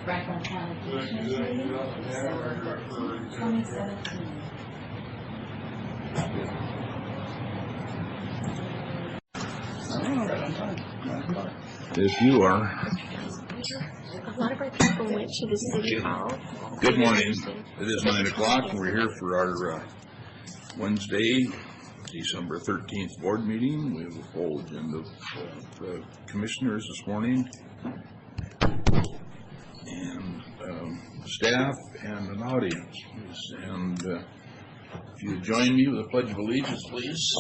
Franklin County Commissioners meeting, December 13, 2017. If you are. A lot of our people went to the city hall. Good morning. It is 9 o'clock. We're here for our Wednesday, December 13th board meeting. We have a full agenda of commissioners this morning, and staff, and an audience. And if you join me with a pledge of allegiance, please.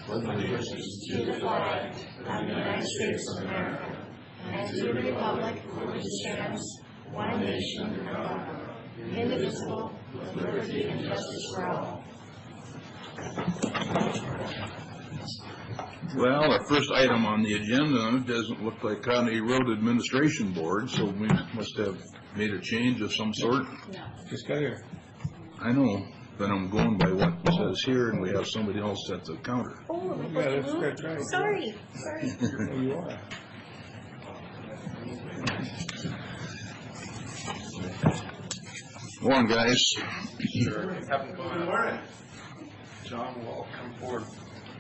Pledge allegiance to the flag of the United States of America and to the republic for which it stands, one nation under God, indivisible, with liberty and justice for all. Well, our first item on the agenda doesn't look like County Road Administration Board, so we must have made a change of some sort. No. Just got here. I know, but I'm going by what it says here, and we have somebody else at the counter. Oh, Yeah, that's right. sorry. Oh, you are. Morning, guys. Sure. Good morning. John will come forward.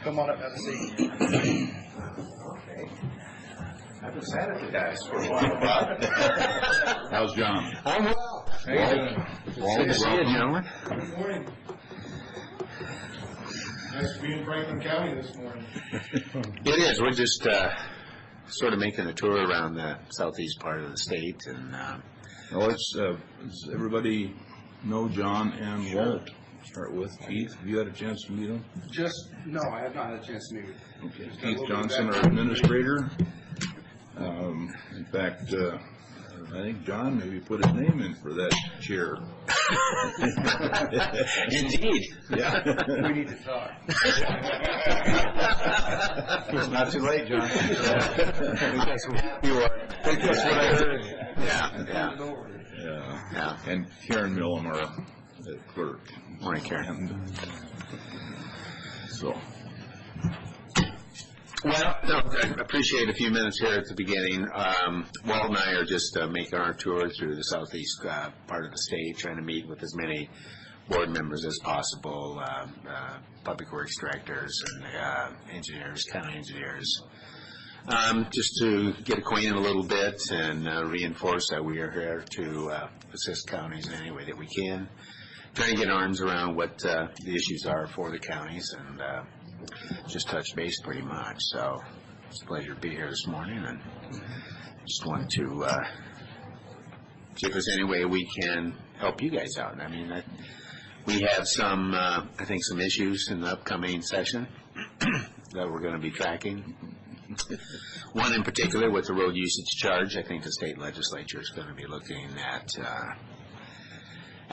Come on up, have a seat. Okay. I haven't sat at the guys for a while. How's John? I'm well. How you doing? Good to see you, gentlemen. Good morning. Nice to be in Franklin County this morning. It is. We're just sort of making a tour around the southeast part of the state, and Well, does everybody know John and Walt? Start with Keith. Have you had a chance to meet him? No, I have not had a chance to meet you. Okay. Keith Johnson, our administrator. In fact, I think John maybe put his name in for that chair. indeed, Yeah. We need to talk. It's not too late, John. you are. That's what I heard. Yeah. Yeah. And Karen Millam, our clerk. Morning, Karen. And, so. Well, no, I appreciate a few minutes here at the beginning. Walt and I are just making our tour through the southeast part of the state, trying to meet with as many board members as possible, public works directors and engineers, county engineers, just to get acquainted a little bit and reinforce that we are here to assist counties in any way that we can, trying to get arms around what the issues are for the counties, and just touch base pretty much. So it's a pleasure to be here this morning, and just want to see if there's any way we can help you guys out. I mean, we have some, I think, some issues in the upcoming session that we're going to be tracking. One in particular with the road usage charge. I think the state legislature is going to be looking at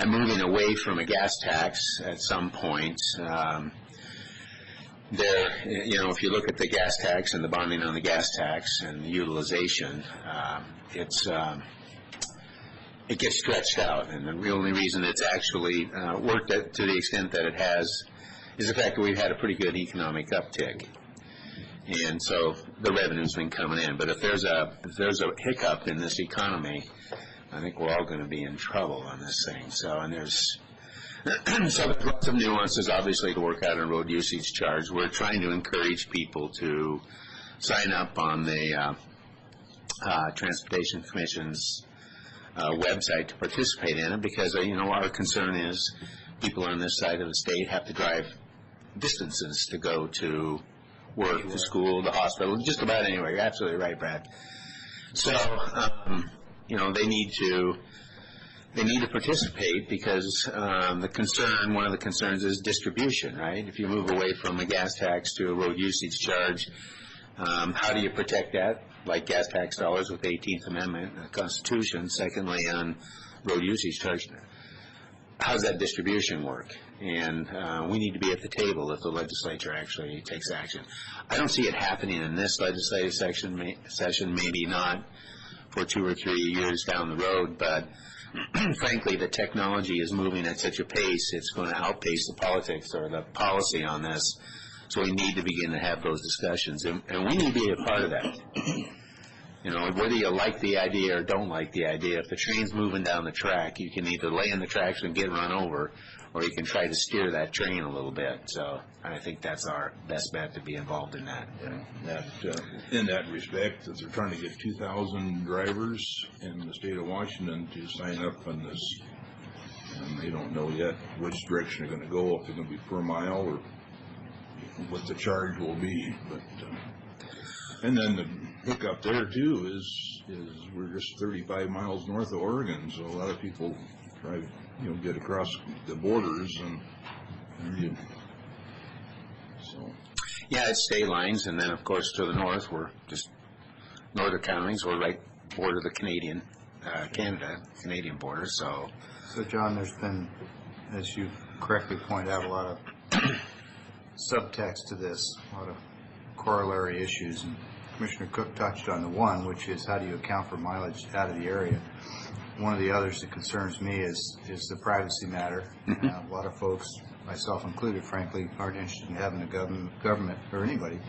moving away from a gas tax at some point. If you look at the gas tax and the bonding on the gas tax and the utilization, it gets stretched out, and the only reason it's actually worked to the extent that it has is the fact that we've had a pretty good economic uptick, and so the revenue's been coming in. But if there's a hiccup in this economy, I think we're all going to be in trouble on this thing. So, and there's lots of nuances, obviously, to work out on road usage charge. We're trying to encourage people to sign up on the Transportation Commission's website to participate in it, because our concern is people on this side of the state have to drive distances to go to work, to school, to hospital, just about anywhere. You're absolutely right, Brad. So they need to participate, because one of the concerns is distribution, right? If you move away from a gas tax to a road usage charge, how do you protect that? Like gas tax dollars with the 18th Amendment of the Constitution. Secondly, on road usage charge, how does that distribution work? And we need to be at the table if the legislature actually takes action. I don't see it happening in this legislative session, maybe not for 2 or 3 years down the road, but frankly, the technology is moving at such a pace, it's going to outpace the politics or the policy on this. So we need to begin to have those discussions, and we need to be a part of that. You know, whether you like the idea or don't like the idea, if the train's moving down the track, you can either lay in the tracks and get run over, or you can try to steer that train a little bit. So I think that's our best bet, to be involved in that. In that respect, that they're trying to get 2,000 drivers in the state of Washington to sign up on this, and they don't know yet which direction they're going to go, if they're going to be per mile or what the charge will be. But and then the hiccup there too is we're just 35 miles north of Oregon, so a lot of people drive, get across the borders and so. Yeah, it's state lines, and then of course to the north, we're just northern counties. We're right border the Canadian border. So John, there's been, as you correctly pointed out, a lot of subtext to this, a lot of corollary issues, and Commissioner Cook touched on the one, which is how do you account for mileage out of the area. One of the others that concerns me is the privacy matter. A lot of folks, myself included, frankly, aren't interested in having the government or anybody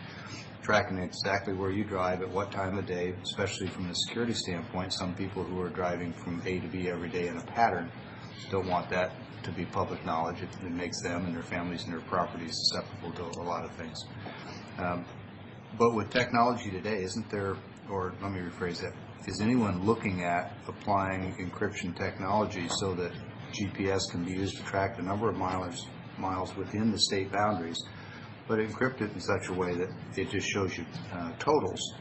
tracking exactly where you drive at what time of day, especially from a security standpoint. Some people who are driving from A to B every day in a pattern don't want that to be public knowledge. It makes them and their families and their properties susceptible to a lot of things. But with technology today, isn't there, or let me rephrase that, is anyone looking at applying encryption technology so that GPS can be used to track the number of miles within the state boundaries, but encrypt it in such a way that it just shows you totals,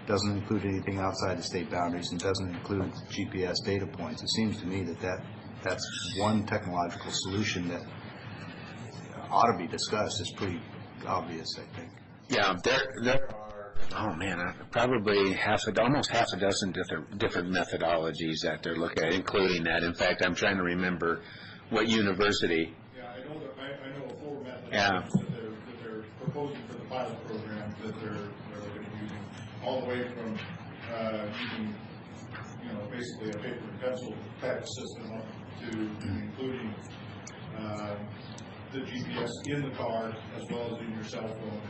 doesn't include anything outside the state boundaries, and doesn't include GPS data points? It seems to me that's one technological solution that ought to be discussed. It's pretty obvious, I think. yeah, there are, probably almost half a dozen different methodologies that they're looking at, including that. In fact, I'm trying to remember what university. Yeah, I know a full method Yeah. that they're proposing for the pilot program that they're going to be using, all the way from using, basically a paper and pencil type system up to including the GPS in the car as well as in your cell phone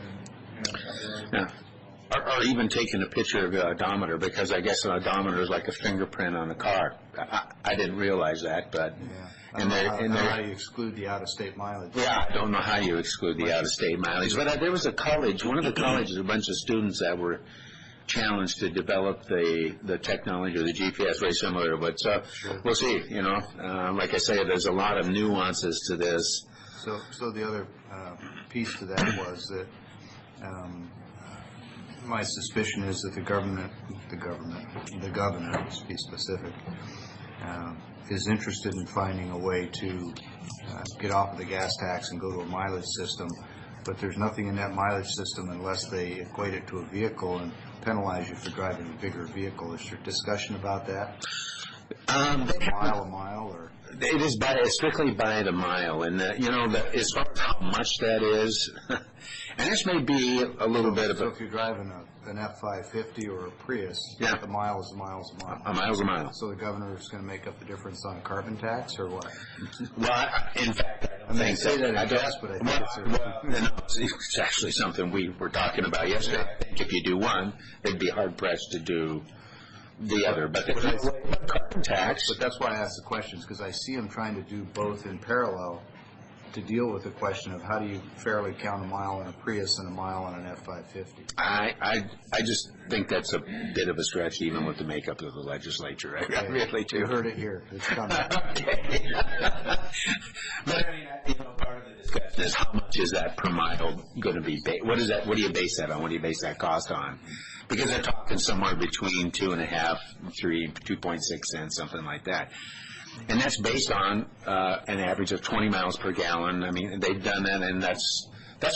and Yeah. Or even taking a picture of the odometer, because I guess an odometer is like a fingerprint on a car. I didn't realize that, but I don't know how you exclude the out-of-state mileage. yeah, I don't know how you exclude the out-of-state mileage. But there was a college, one of the colleges, a bunch of students that were challenged to develop the technology or the GPS, very similar. But we'll see. Like I say, there's a lot of nuances to this. So the other piece to that was that my suspicion is that the governor, to be specific, is interested in finding a way to get off of the gas tax and go to a mileage system. But there's nothing in that mileage system unless they equate it to a vehicle and penalize you for driving a bigger vehicle. Is there discussion about that? A mile, or? It is strictly by the mile, and as far as how much that is, and this may be a little bit of So if you're driving an F-550 or a Prius, Yeah. a mile is a mile is a mile. a mile's a mile. So the governor is going to make up the difference on carbon tax, or what? Well, in fact, I don't think say that in I don't- jest, but I think it's actually something we were talking about yesterday. I think if you do one, they'd be hard pressed to do the other. But the carbon tax. But that's why I asked the questions, because I see them trying to do both in parallel to deal with the question of how do you fairly count a mile on a Prius and a mile on an F-550. I just think that's a bit of a stretch, even with the makeup of the legislature. I really do. You heard it here. It's coming. Okay. But part of the discussion is how much is that per mile going to be? What is that? What do you base that on? What do you base that cost on? Because they're talking somewhere between 2.5, 3, 2.6 cents, something like that. And that's based on an average of 20 miles per gallon. I mean, they've done that, and that's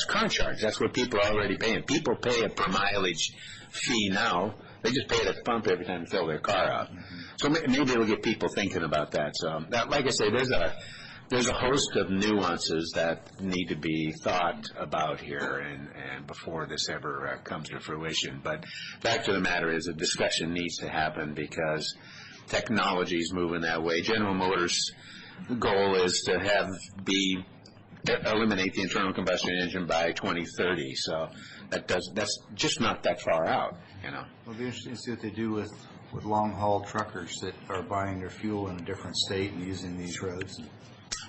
car charge. That's what people are already paying. People pay a per mileage fee now. They just pay it at the pump every time they fill their car up. So maybe it'll get people thinking about that. So, like I say, there's a host of nuances that need to be thought about here, and before this ever comes to fruition. But fact of the matter is, a discussion needs to happen because technology is moving that way. General Motors' goal is to be eliminate the internal combustion engine by 2030. So that's just not that far out, you know. It'll be interesting to see what they do with long-haul truckers that are buying their fuel in a different state and using these roads.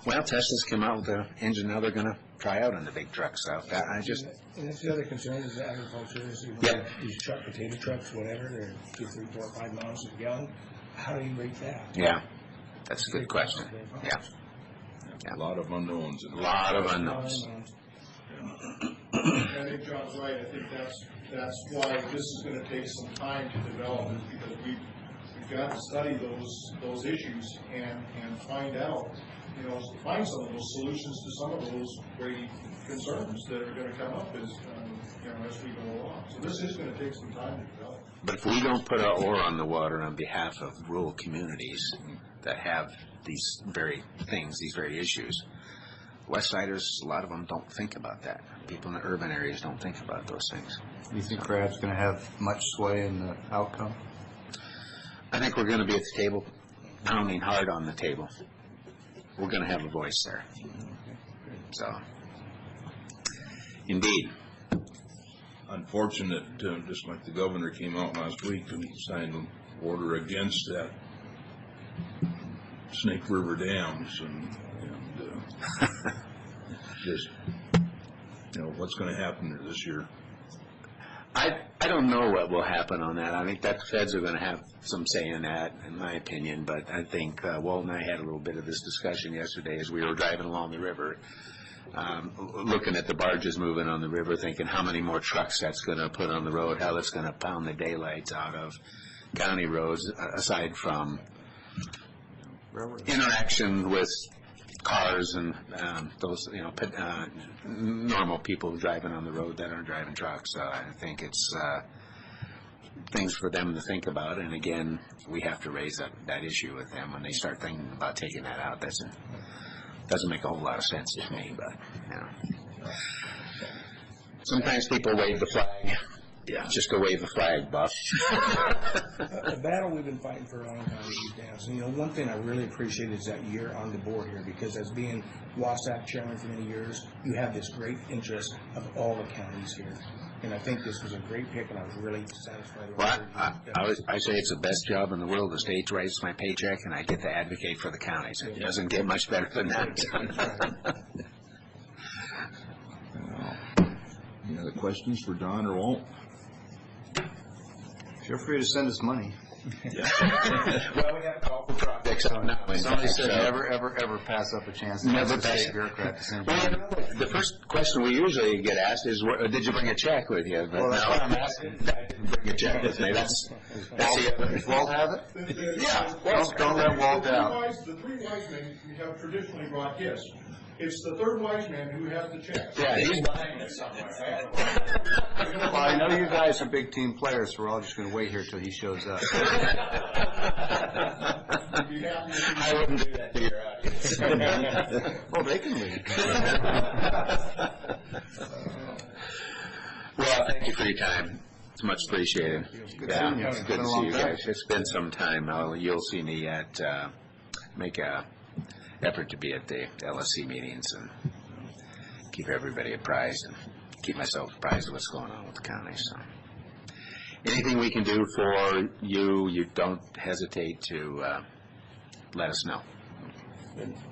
Well, Tesla's come out with an engine now they're going to try out on the big trucks. So I just, And that's the other concern is the agriculture is, you know, Yep. these potato trucks, whatever, they're 2, 3, 4, 5 miles a gallon. How do you rate that? yeah, that's a good question. Yeah, A lot of unknowns. a lot of unknowns. I think John's right. I think that's why this is going to take some time to develop, is because we've got to study those issues and find out, you know, find some of those solutions to some of those weighty concerns that are going to come up as, you know, as we go along. So this is going to take some time to develop. But if we don't put our oar on the water on behalf of rural communities that have these very things, these very issues, Westsiders, a lot of them don't think about that. People in the urban areas don't think about those things. Do you think Crab's going to have much sway in the outcome? I think we're going to be at the table, pounding hard on the table. We're going to have a voice there. So, indeed. Unfortunate, just like the governor came out last week and signed an order against that Snake River dams and just, you know, what's going to happen this year. I don't know what will happen on that. I think that the feds are going to have some say in that, in my opinion. But I think Walt and I had a little bit of this discussion yesterday as we were driving along the river, looking at the barges moving on the river, thinking how many more trucks that's going to put on the road, how that's going to pound the daylights out of county roads, aside from interaction with cars and those, you know, normal people driving on the road that aren't driving trucks. So I think it's things for them to think about. And again, we have to raise that issue with them when they start thinking about taking that out. Doesn't make a whole lot of sense to me, but you know. Sometimes people wave the flag. Yeah, just go wave the flag, Buff. A battle we've been fighting for a long time is these dams. And, you know, one thing I really appreciate is that you're on the board here, because as being WASAC chairman for many years, you have this great interest of all the counties here. And I think this was a great pick, and I was really satisfied with Well, I say it's the best job in the world. The state writes my paycheck, and I get to advocate for the counties. It doesn't get much better than that. Any other questions for Don or Walt? Feel free to send us money. Well, we have a call for projects out now. Somebody said never, ever, ever pass up a chance to Never ask a pass state it. bureaucrat to send you Well, money. the first question we usually get asked is, did you bring a check with you? But Well, that's no, what I'm asking. I didn't bring a check with me. That's the other. Does Walt have it? Yeah. Don't let Walt out. The three wise men have traditionally brought gifts. It's the third wise man who has the check. Yeah, he's behind it somewhere. Well, I know you guys are big team players, so we're all just going to wait here till he shows up. I wouldn't do that to your audience. Well, they can leave. Well, thank you for your time. It's much appreciated. Good seeing you. It's It's good been a to see long you time. guys. It's been some time. You'll see me at make a effort to be at the LSC meetings and keep everybody apprised and keep myself apprised of what's going on with the county. So, anything we can do for you, you don't hesitate to let us know.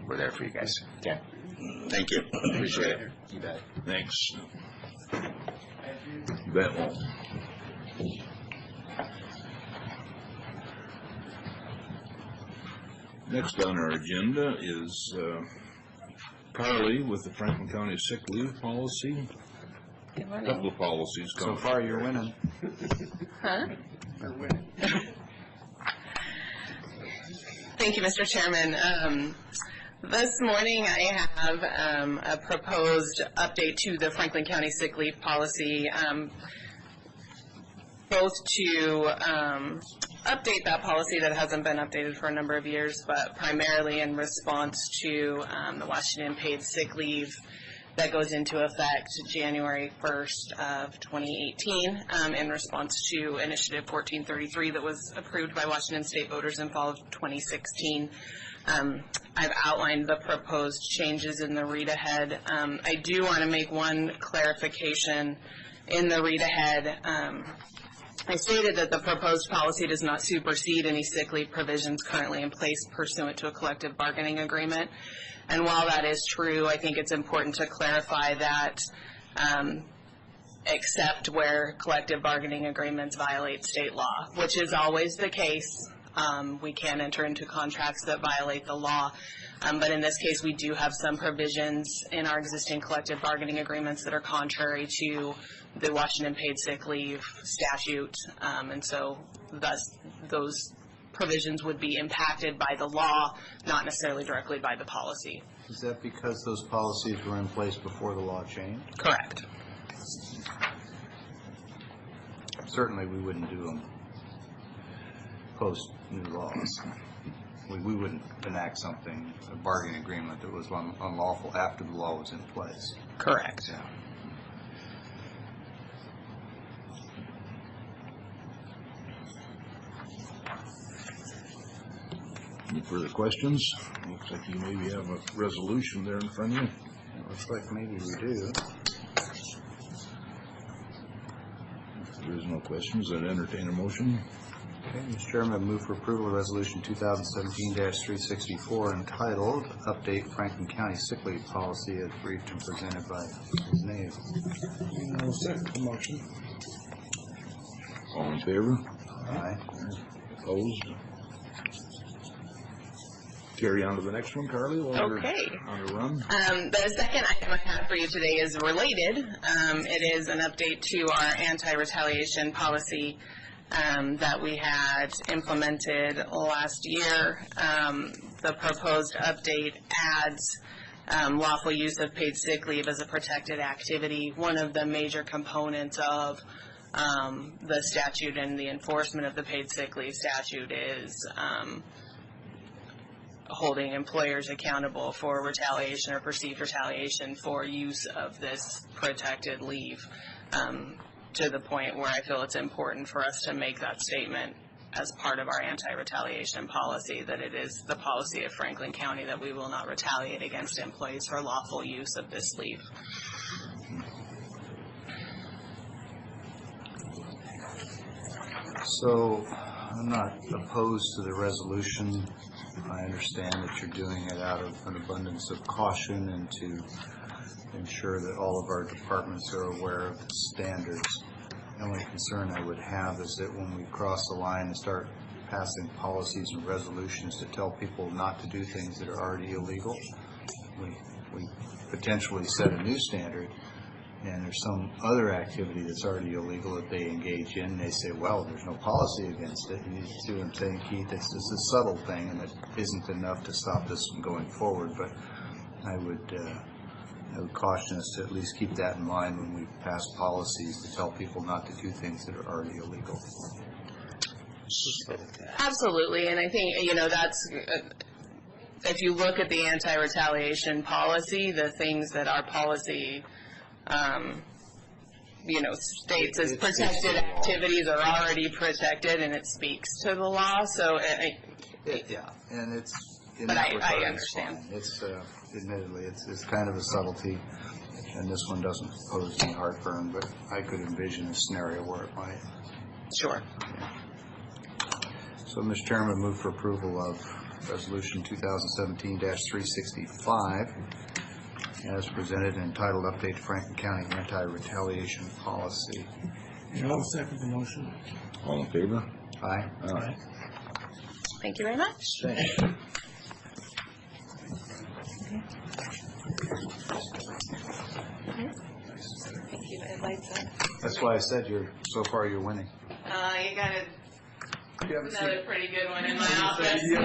We're there for you guys. Okay. Thank you. Appreciate it. You bet. Thanks. You bet, Walt. Next on our agenda is Carly with the Franklin County sick leave policy. Good A morning. couple of policies So coming. far, you're winning. Huh? Thank you, Mr. Chairman. This morning I have a proposed update to the Franklin County sick leave policy, both to update that policy that hasn't been updated for a number of years, but primarily in response to the Washington paid sick leave that goes into effect January 1st of 2018 in response to Initiative 1433 that was approved by Washington State voters in fall of 2016. I've outlined the proposed changes in the read-ahead. I do want to make one clarification in the read-ahead. I stated that the proposed policy does not supersede any sick leave provisions currently in place pursuant to a collective bargaining agreement. And while that is true, I think it's important to clarify that except where collective bargaining agreements violate state law, which is always the case. We can enter into contracts that violate the law. But in this case, we do have some provisions in our existing collective bargaining agreements that are contrary to the Washington Paid Sick Leave statute. And so thus those provisions would be impacted by the law, not necessarily directly by the policy. Is that because those policies were in place before the law changed? Correct. Certainly, we wouldn't do them post new laws. We wouldn't enact something, a bargaining agreement that was unlawful after the law was in place. Correct. Yeah. Any further questions? Looks like you maybe have a resolution there in front of you. Looks like maybe we do. If there is no questions, I'd entertain a motion. Okay, Mr. Chairman, I move for approval of Resolution 2017-364 entitled Update Franklin County Sick Leave Policy as briefed and presented by Ms. Nave. I will second the motion. All in favor? Aye. Opposed? Carry on to the next one, Carly, while you're Okay. on the run. The second item I have for you today is related. It is an update to our anti-retaliation policy that we had implemented last year. The proposed update adds lawful use of paid sick leave as a protected activity. One of the major components of the statute and the enforcement of the paid sick leave statute is holding employers accountable for retaliation or perceived retaliation for use of this protected leave, to the point where I feel it's important for us to make that statement as part of our anti-retaliation policy, that it is the policy of Franklin County that we will not retaliate against employees for lawful use of this leave. So I'm not opposed to the resolution. I understand that you're doing it out of an abundance of caution and to ensure that all of our departments are aware of the standards. The only concern I would have is that when we cross the line and start passing policies and resolutions to tell people not to do things that are already illegal, we potentially set a new standard, and there's some other activity that's already illegal that they engage in, and they say, well, there's no policy against it. And you see what I'm saying, Keith? It's just a subtle thing, and it isn't enough to stop this from going forward. But I would caution us to at least keep that in mind when we pass policies to tell people not to do things that are already illegal. Absolutely, and I think, that's, if you look at the anti-retaliation policy, the things that our policy states as protected activities are already protected, and it speaks to the law. So, Yeah, and it's. But I understand. It's admittedly, it's kind of a subtlety, and this one doesn't pose any heartburn, but I could envision a scenario where it might. Sure. So, Mr. Chairman, I move for approval of Resolution 2017-365 as presented and entitled Update to Franklin County Anti-Retaliation Policy. And I will second the motion. All in favor? Aye. Aye. Thank you very much. Thanks. Thank you. It lights up. That's why I said so far you're winning. You got another pretty good one in my office. You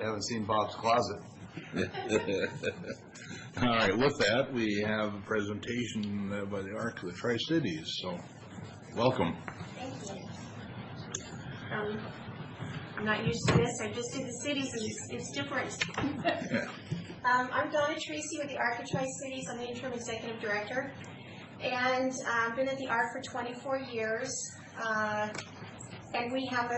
haven't seen Bob's closet. All right, with that, we have a presentation by the Arc of the Tri-Cities, so welcome. Thank you. I'm not used to this. I just did the cities, and it's different. I'm Donna Tracy with the ARC of Tri-Cities. I'm the interim executive director. And I've been at the ARC for 24 years. And we have,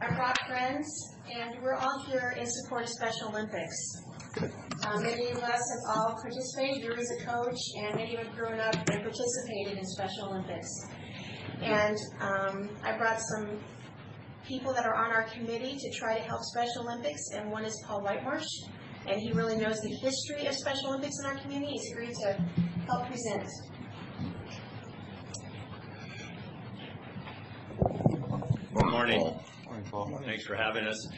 I brought friends, and we're all here in support of Special Olympics. Many of us have all participated. You're as a coach, and many of you have grown up and participated in Special Olympics. And I brought some people that are on our committee to try to help Special Olympics, and one is Paul Whitemarsh, and he really knows the history of Special Olympics in our community. He's agreed to help present. Good morning. Morning, Paul. Thanks for having us.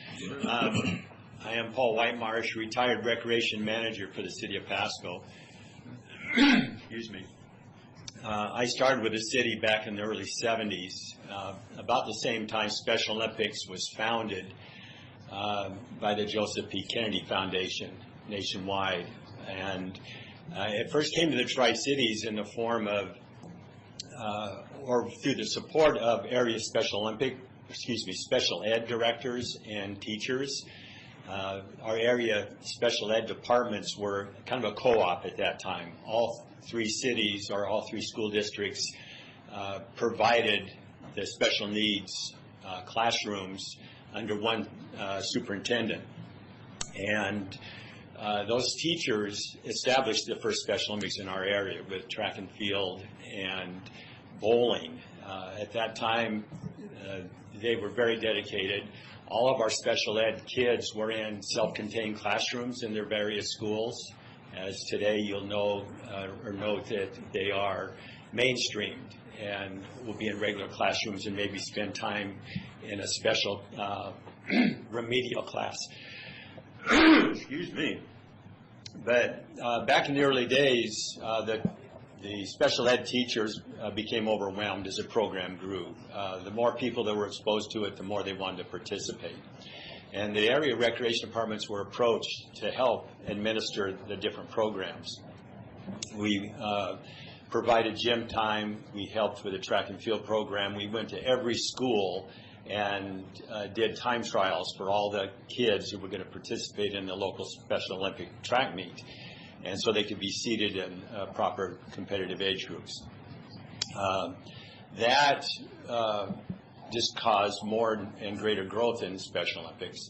I am Paul Whitemarsh, retired recreation manager for the city of Pasco. Excuse me. I started with the city back in the early 70s. About the same time Special Olympics was founded by the Joseph P. Kennedy Foundation nationwide. And it first came to the Tri-Cities in the form of, or through the support of area special ed directors and teachers. Our area special ed departments were kind of a co-op at that time. All three cities, or all three school districts, provided the special needs classrooms under one superintendent. And those teachers established the first Special Olympics in our area with track and field and bowling. At that time, they were very dedicated. All of our special ed kids were in self-contained classrooms in their various schools. As today you'll know or note that they are mainstreamed and will be in regular classrooms and maybe spend time in a special remedial class. Excuse me. But back in the early days, the special ed teachers became overwhelmed as the program grew. The more people that were exposed to it, the more they wanted to participate. And the area recreation departments were approached to help administer the different programs. We provided gym time. We helped with the track and field program. We went to every school and did time trials for all the kids who were going to participate in the local Special Olympic track meet, and so they could be seated in proper competitive age groups. That just caused more and greater growth in Special Olympics.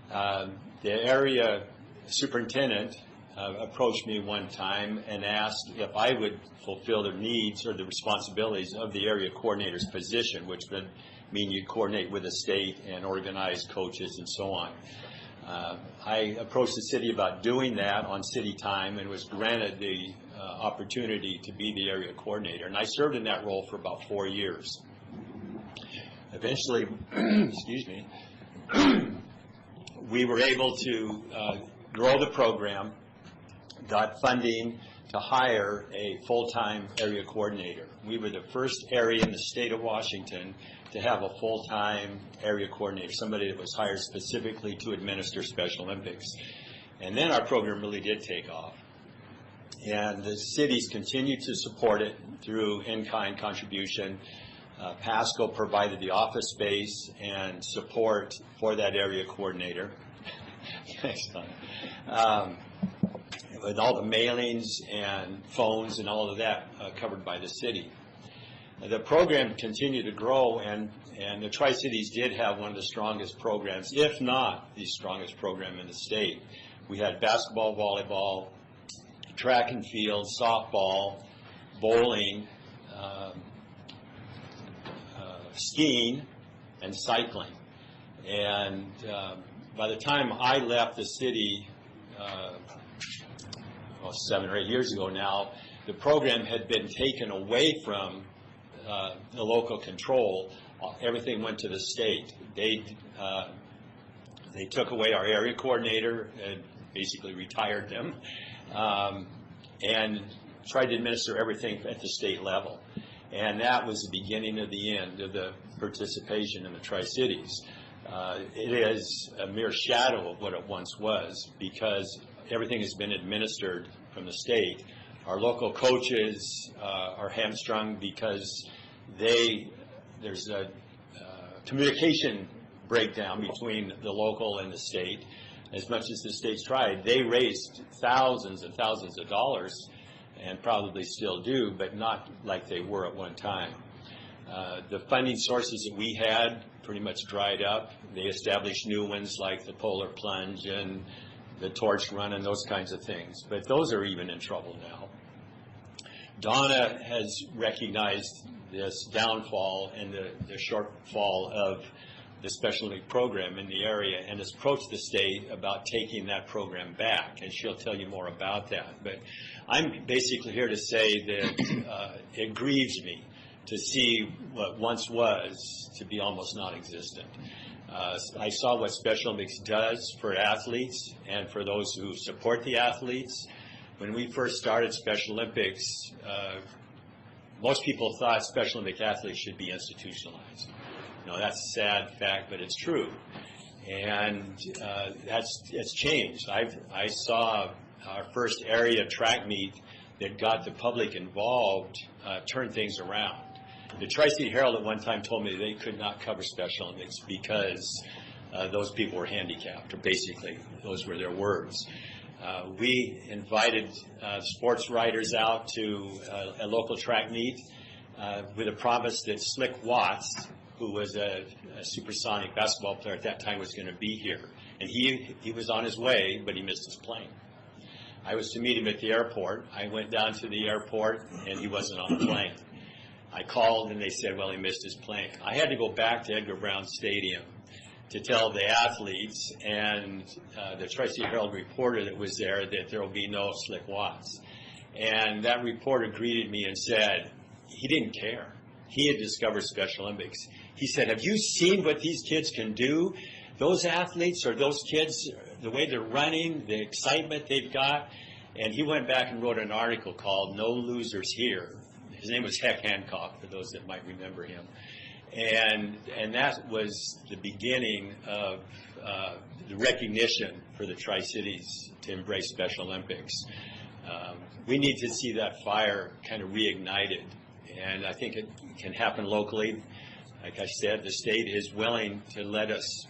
The area superintendent approached me one time and asked if I would fulfill the needs or the responsibilities of the area coordinator's position, which would mean you coordinate with the state and organize coaches and so on. I approached the city about doing that on city time and was granted the opportunity to be the area coordinator. And I served in that role for about 4 years. Eventually, excuse me, we were able to grow the program, got funding to hire a full-time area coordinator. We were the first area in the state of Washington to have a full-time area coordinator, somebody that was hired specifically to administer Special Olympics. And then our program really did take off. And the cities continued to support it through in-kind contribution. Pasco provided the office space and support for that area coordinator. Thanks, Don. With all the mailings and phones and all of that covered by the city. The program continued to grow, and the Tri-Cities did have one of the strongest programs, if not the strongest program in the state. We had basketball, volleyball, track and field, softball, bowling, skiing, and cycling. And by the time I left the city, 7 or 8 years ago now, the program had been taken away from the local control. Everything went to the state. They took away our area coordinator and basically retired them, and tried to administer everything at the state level. And that was the beginning of the end of the participation in the Tri-Cities. It is a mere shadow of what it once was, because everything has been administered from the state. Our local coaches are hamstrung because there's a communication breakdown between the local and the state. As much as the state's tried, they raised thousands and thousands of dollars, and probably still do, but not like they were at one time. The funding sources that we had pretty much dried up. They established new ones like the Polar Plunge and the Torch Run and those kinds of things, but those are even in trouble now. Donna has recognized this downfall and the shortfall of the special Olympic program in the area and has approached the state about taking that program back, and she'll tell you more about that. But I'm basically here to say that it grieves me to see what once was to be almost non-existent. I saw what Special Olympics does for athletes and for those who support the athletes. When we first started Special Olympics, most people thought Special Olympic athletes should be institutionalized. No, that's a sad fact, but it's true. And it's changed. I saw our first area track meet that got the public involved turn things around. The Tri-City Herald at one time told me they could not cover Special Olympics because those people were handicapped, or basically those were their words. We invited sports writers out to a local track meet with a promise that Slick Watts, who was a supersonic basketball player at that time, was going to be here. And he was on his way, but he missed his plane. I was to meet him at the airport. I went down to the airport, and he wasn't on the plane. I called, and they said, well, he missed his plane. I had to go back to Edgar Brown Stadium to tell the athletes and the Tri-City Herald reporter that was there that there will be no Slick Watts. And that reporter greeted me and said he didn't care. He had discovered Special Olympics. He said, have you seen what these kids can do? Those athletes or those kids, the way they're running, the excitement they've got. And he went back and wrote an article called No Losers Here. His name was Heck Hancock, for those that might remember him. And that was the beginning of the recognition for the Tri-Cities to embrace Special Olympics. We need to see that fire kind of reignited, and I think it can happen locally. Like I said, the state is willing to let us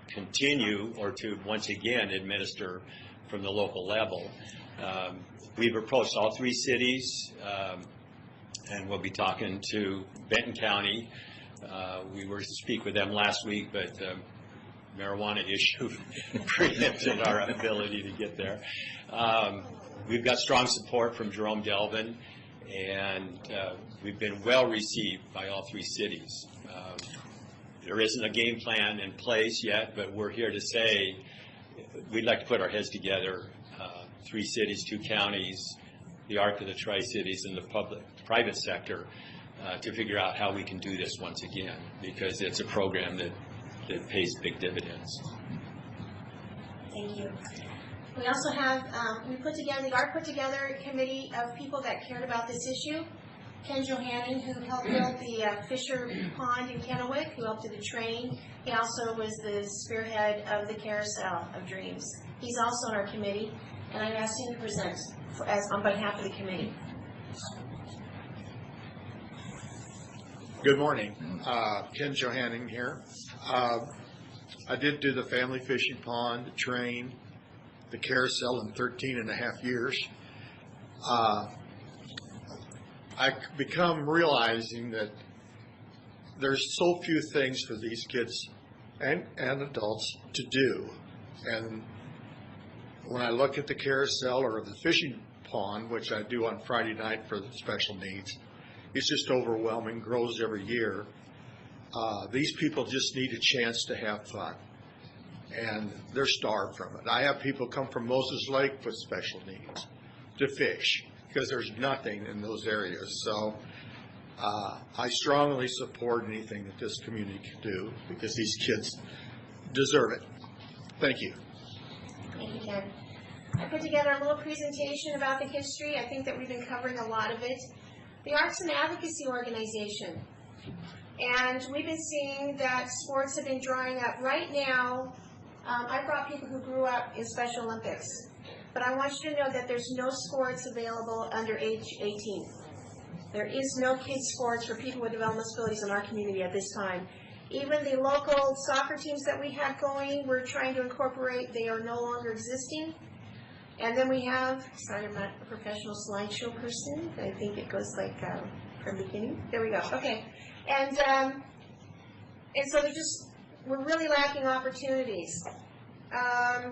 continue or to once again administer from the local level. We've approached all three cities, and we'll be talking to Benton County. We were to speak with them last week, but the marijuana issue preempted our ability to get there. We've got strong support from Jerome Delvin, and we've been well received by all three cities. There isn't a game plan in place yet, but we're here to say we'd like to put our heads together, three cities, two counties, the Arc of the Tri-Cities, and the private sector, to figure out how we can do this once again, because it's a program that pays big dividends. Thank you. We also have, the ARC put together a committee of people that cared about this issue. Ken Johanning, who helped build the Fisher Pond in Kennewick, who helped do the train. He also was the spearhead of the Carousel of Dreams. He's also on our committee, and I've asked him to present on behalf of the committee. Good morning. Ken Johanning here. I did do the family fishing pond, the train, the carousel in 13 and a half years. I become realizing that there's so few things for these kids and adults to do. And when I look at the carousel or the fishing pond, which I do on Friday night for the special needs, it's just overwhelming, grows every year. These people just need a chance to have fun, and they're starved from it. I have people come from Moses Lake with special needs to fish because there's nothing in those areas. So I strongly support anything that this community can do because these kids deserve it. Thank you. Thank you, Ken. I put together a little presentation about the history. I think that we've been covering a lot of it. The Arts and Advocacy Organization. And we've been seeing that sports have been drying up. Right now, I brought people who grew up in Special Olympics. But I want you to know that there's no sports available under age 18. There is no kids sports for people with developmental disabilities in our community at this time. Even the local soccer teams that we had going, we're trying to incorporate. They are no longer existing. And then we have, sorry, I'm not a professional slideshow person. I think it goes like from the beginning. There we go. Okay. And so we're really lacking opportunities.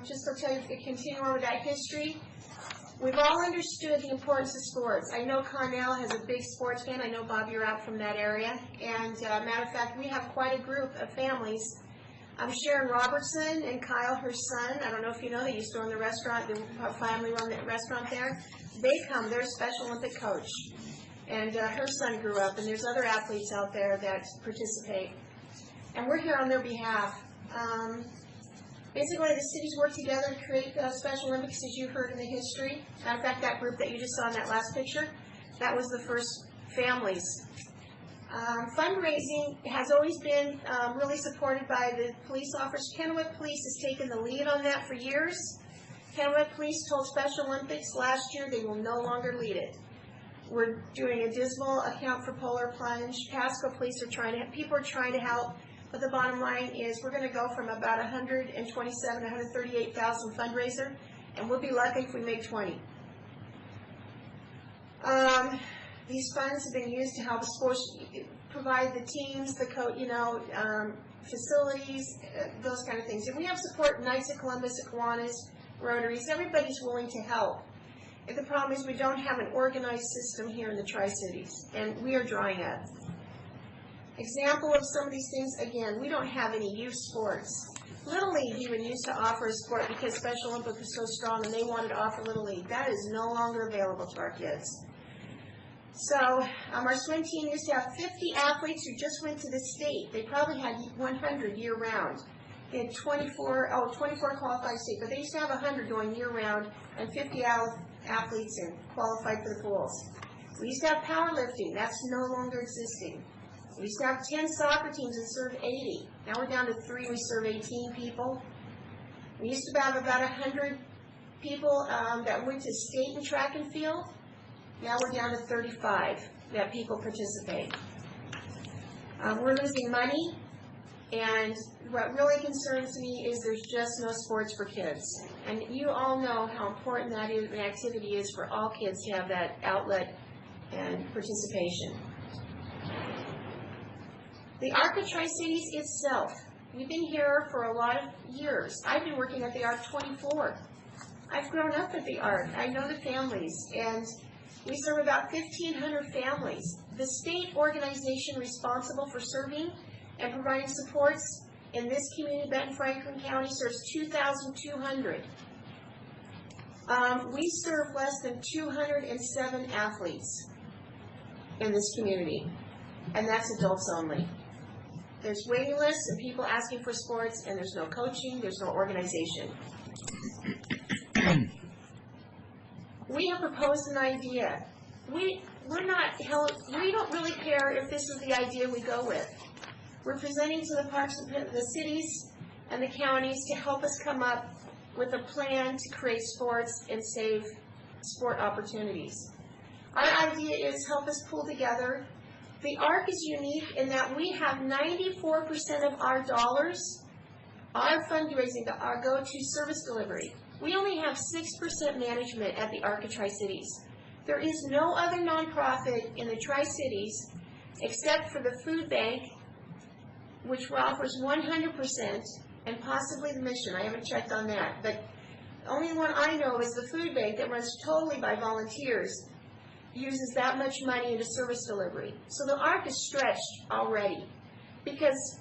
Just to tell you, to continue on with that history, we've all understood the importance of sports. I know Connell has a big sports fan. I know, Bob, you're out from that area. And matter of fact, we have quite a group of families. Sharon Robertson and Kyle, her son, I don't know if you know, they used to run the restaurant, the family run the restaurant there. They come, they're a Special Olympic coach. And her son grew up, and there's other athletes out there that participate. And we're here on their behalf. Basically, the cities work together to create Special Olympics, as you heard in the history. Matter of fact, that group that you just saw in that last picture, that was the first families. Fundraising has always been really supported by the police officers. Kennewick Police has taken the lead on that for years. Kennewick Police told Special Olympics last year they will no longer lead it. We're doing a dismal account for Polar Plunge. Pasco Police are people are trying to help, but the bottom line is we're going to go from about 127, 138,000 fundraiser, and we'll be lucky if we make 20. These funds have been used to help sports, provide the teams, the facilities, those kind of things. And we have support Knights of Columbus, Kiwanis, Rotaries. Everybody's willing to help. And the problem is we don't have an organized system here in the Tri-Cities, and we are drying up. Example of some of these things, again, we don't have any youth sports. Little League even used to offer a sport because Special Olympics was so strong and they wanted to offer Little League. That is no longer available to our kids. So our swim team used to have 50 athletes who just went to the state. They probably had 100 year-round. They had 24 qualified state, but they used to have 100 going year-round and 50 athletes qualified for the pools. We used to have powerlifting. That's no longer existing. We used to have 10 soccer teams that served 80. Now we're down to 3. We serve 18 people. We used to have about 100 people that went to state and track and field. Now we're down to 35 that people participate. We're losing money, and what really concerns me is there's just no sports for kids. And you all know how important that is, an activity is for all kids to have that outlet and participation. The ARC of Tri-Cities itself, we've been here for a lot of years. I've been working at the ARC 24. I've grown up at the ARC. I know the families, and we serve about 1,500 families. The state organization responsible for serving and providing supports in this community, Benton Franklin County, serves 2,200. We serve less than 207 athletes in this community, and that's adults only. There's waiting lists and people asking for sports, and there's no coaching, there's no organization. We have proposed an idea. We don't really care if this is the idea we go with. We're presenting to the parks, the cities, and the counties to help us come up with a plan to create sports and save sport opportunities. Our idea is help us pull together. The ARC is unique in that we have 94% of our dollars, our fundraising, go to service delivery. We only have 6% management at the ARC of Tri-Cities. There is no other nonprofit in the Tri-Cities except for the food bank, which offers 100%, and possibly the mission. I haven't checked on that. But the only one I know is the food bank that runs totally by volunteers, uses that much money into service delivery. So the ARC is stretched already. Because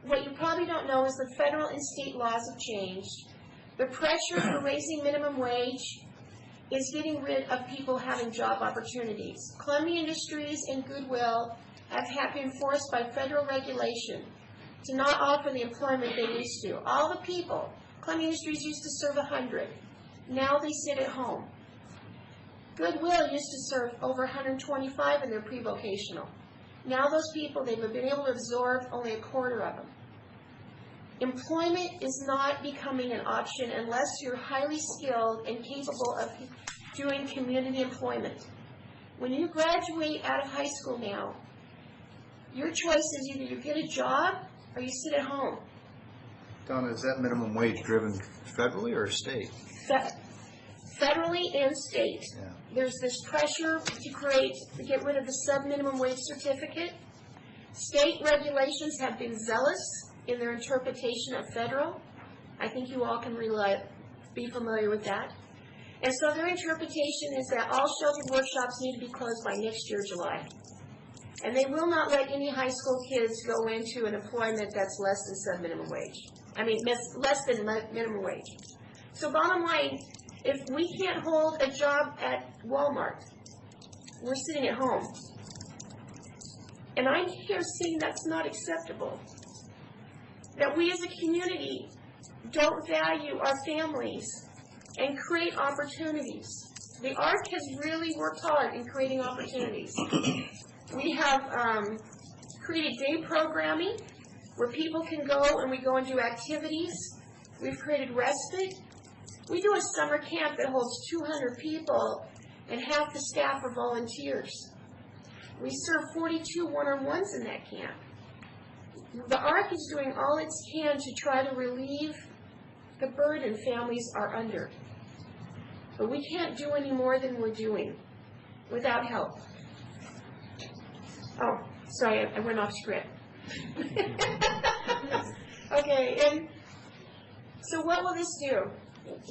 what you probably don't know is the federal and state laws have changed. The pressure for raising minimum wage is getting rid of people having job opportunities. Columbia Industries and Goodwill have been forced by federal regulation to not offer the employment they used to. All the people, Columbia Industries used to serve 100. Now they sit at home. Goodwill used to serve over 125 in their pre-vocational. Now those people, they've been able to absorb only a quarter of them. Employment is not becoming an option unless you're highly skilled and capable of doing community employment. When you graduate out of high school now, your choice is either you get a job or you sit at home. Donna, is that minimum wage driven federally or state? Federally and state. Yeah. There's this pressure to get rid of the sub-minimum wage certificate. State regulations have been zealous in their interpretation of federal. I think you all can be familiar with that. And so their interpretation is that all sheltered workshops need to be closed by next year, July. And they will not let any high school kids go into an employment that's less than sub-minimum wage. Less than minimum wage. So bottom line, if we can't hold a job at Walmart, we're sitting at home. And I'm here saying that's not acceptable. That we as a community don't value our families and create opportunities. The ARC has really worked hard in creating opportunities. We have created day programming where people can go and we go and do activities. We've created respite. We do a summer camp that holds 200 people and half the staff are volunteers. We serve 42 one-on-ones in that camp. The ARC is doing all it can to try to relieve the burden families are under. But we can't do any more than we're doing without help. Oh, sorry, I went off script. Okay, and so what will this do?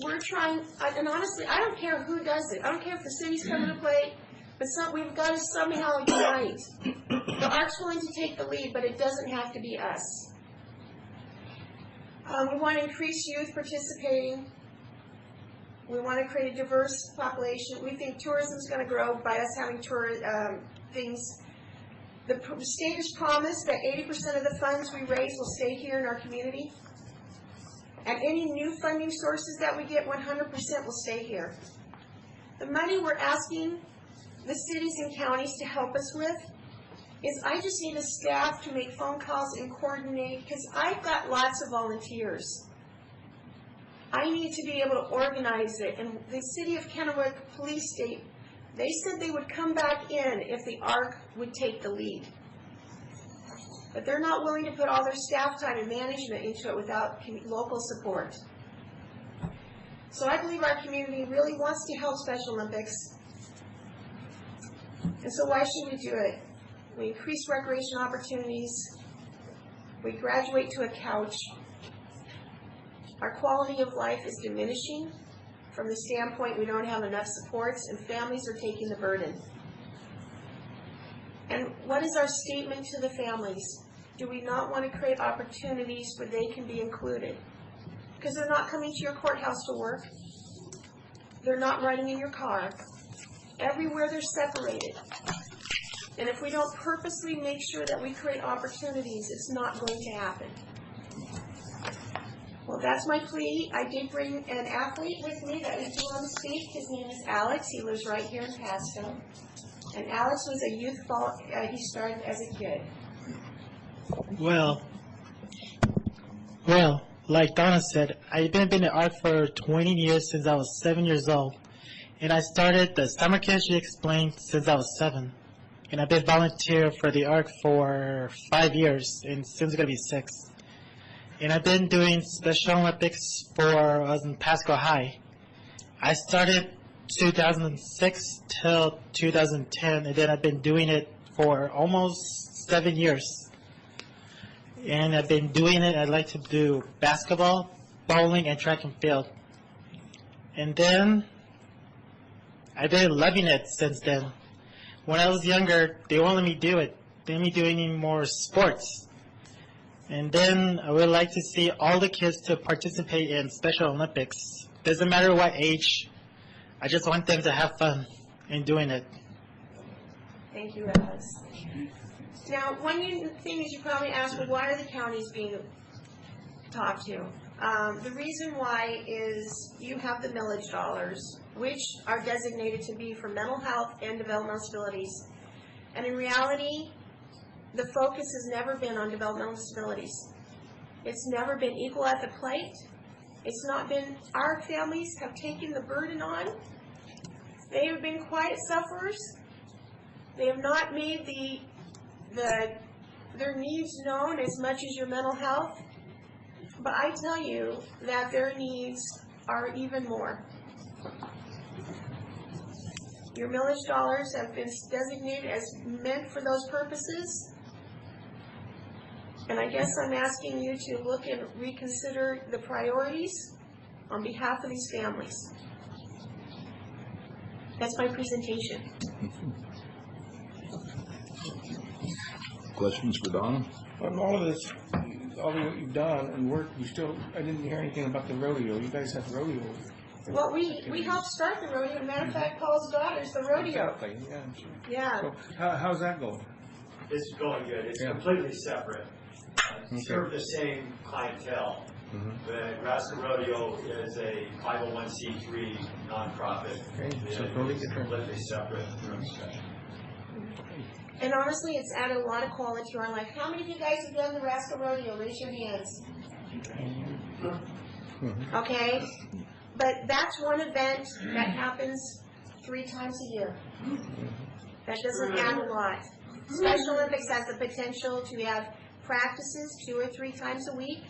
We're trying, and honestly, I don't care who does it. I don't care if the city's coming to play, but we've got to somehow unite. The ARC's willing to take the lead, but it doesn't have to be us. We want to increase youth participating. We want to create a diverse population. We think tourism is going to grow by us having things. The state has promised that 80% of the funds we raise will stay here in our community. And any new funding sources that we get, 100% will stay here. The money we're asking the cities and counties to help us with is I just need a staff to make phone calls and coordinate, because I've got lots of volunteers. I need to be able to organize it. And the City of Kennewick Police State, they said they would come back in if the ARC would take the lead. But they're not willing to put all their staff time and management into it without local support. So I believe our community really wants to help Special Olympics. And so why should we do it? We increase recreation opportunities. We graduate to a couch. Our quality of life is diminishing from the standpoint we don't have enough supports and families are taking the burden. And what is our statement to the families? Do we not want to create opportunities where they can be included? Because they're not coming to your courthouse to work. They're not riding in your car. Everywhere they're separated. And if we don't purposely make sure that we create opportunities, it's not going to happen. Well, that's my plea. I did bring an athlete with me that is due on to speak. His name is Alex. He lives right here in Pasco. And Alex was a youth he started as a kid. Well, like Donna said, I've been in the ARC for 20 years since I was 7 years old. And I started the summer camp she explained since I was 7. And I've been volunteer for the ARC for 5 years, and soon it's going to be 6. And I've been doing Special Olympics I was in Pasco High. I started 2006 till 2010, and then I've been doing it for almost 7 years. And I've been doing it, I like to do basketball, bowling, and track and field. And then I've been loving it since then. When I was younger, they won't let me do it. They didn't let me do any more sports. And then I would like to see all the kids to participate in Special Olympics. Doesn't matter what age. I just want them to have fun in doing it. Thank you, Alex. Now, one thing is you probably ask, well, why are the counties being talked to? The reason why is you have the millage dollars, which are designated to be for mental health and developmental disabilities. And in reality, the focus has never been on developmental disabilities. It's never been equal at the plate. It's not been, our families have taken the burden on. They have been quiet sufferers. They have not made the their needs known as much as your mental health, but I tell you that their needs are even more. Your millage dollars have been designated as meant for those purposes, and I guess I'm asking you to look and reconsider the priorities on behalf of these families. That's my presentation. Questions for Donna? On all of this, all of what you've done and work, I didn't hear anything about the rodeo. You guys have rodeo. Well, we helped start the rodeo. As a matter of fact, Paul's daughter's the rodeo. Exactly, yeah. Yeah. So how's that going? It's going good. It's Yeah. completely separate. Serve the same clientele. The Nebraska Rodeo is a 501c3 nonprofit. Okay, so It totally is different. completely separate from And honestly, it's added a lot of quality to our life. How many of you guys have done the Nebraska Rodeo? Raise your hands. Okay? But that's one event that happens 3 times a year. That doesn't add a lot. Special Olympics has the potential to have practices 2 or 3 times a week.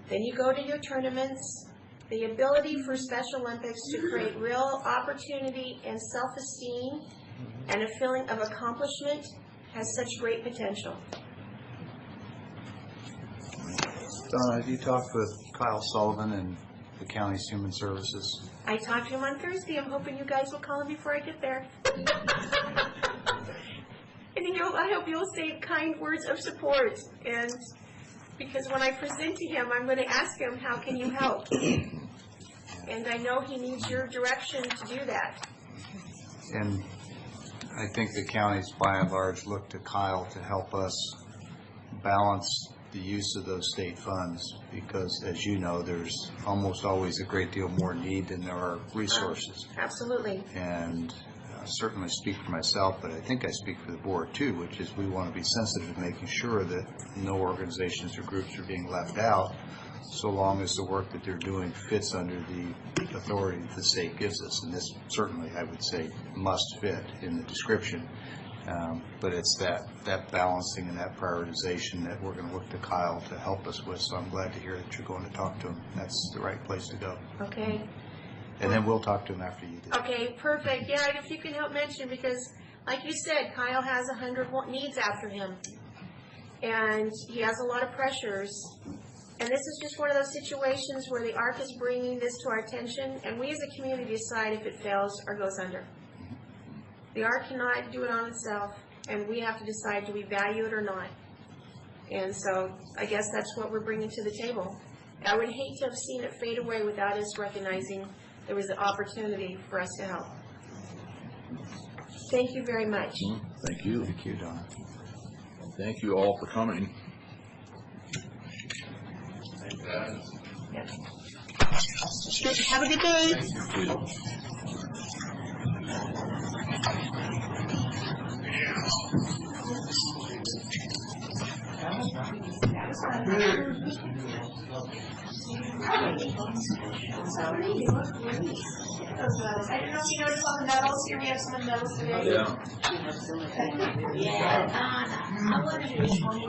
Then you go to your tournaments. The ability for Special Olympics to create real opportunity and self-esteem and a feeling of accomplishment has such great potential. Donna, have you talked with Kyle Sullivan and the county's Human Services? I talked to him on Thursday. I'm hoping you guys will call him before I get there. And I hope you'll say kind words of support. And because when I present to him, I'm going to ask him, how can you help? And I know he needs your direction to do that. And I think the counties, by and large, look to Kyle to help us balance the use of those state funds, because, as you know, there's almost always a great deal more need than there are resources. Absolutely. And I certainly speak for myself, but I think I speak for the board too, which is we want to be sensitive to making sure that no organizations or groups are being left out, so long as the work that they're doing fits under the authority that the state gives us. And this certainly, I would say, must fit in the description. But it's that balancing and that prioritization that we're going to look to Kyle to help us with. So I'm glad to hear that you're going to talk to him. That's the right place to go. Okay. And then we'll talk to him after you do. Okay, perfect. Yeah, and if you can help mention, because like you said, Kyle has 100 needs after him. And he has a lot of pressures. And this is just one of those situations where the ARC is bringing this to our attention, and we as a community decide if it fails or goes under. The ARC cannot do it on itself, and we have to decide, do we value it or not? And so I guess that's what we're bringing to the table. I would hate to have seen it fade away without us recognizing there was an opportunity for us to help. Thank you very much. Thank you. Thank you, Donna. Thank you all for coming. Have a good day. I don't know if you noticed on the medals here, we have some medals today. Yeah. Yeah, I wondered which one you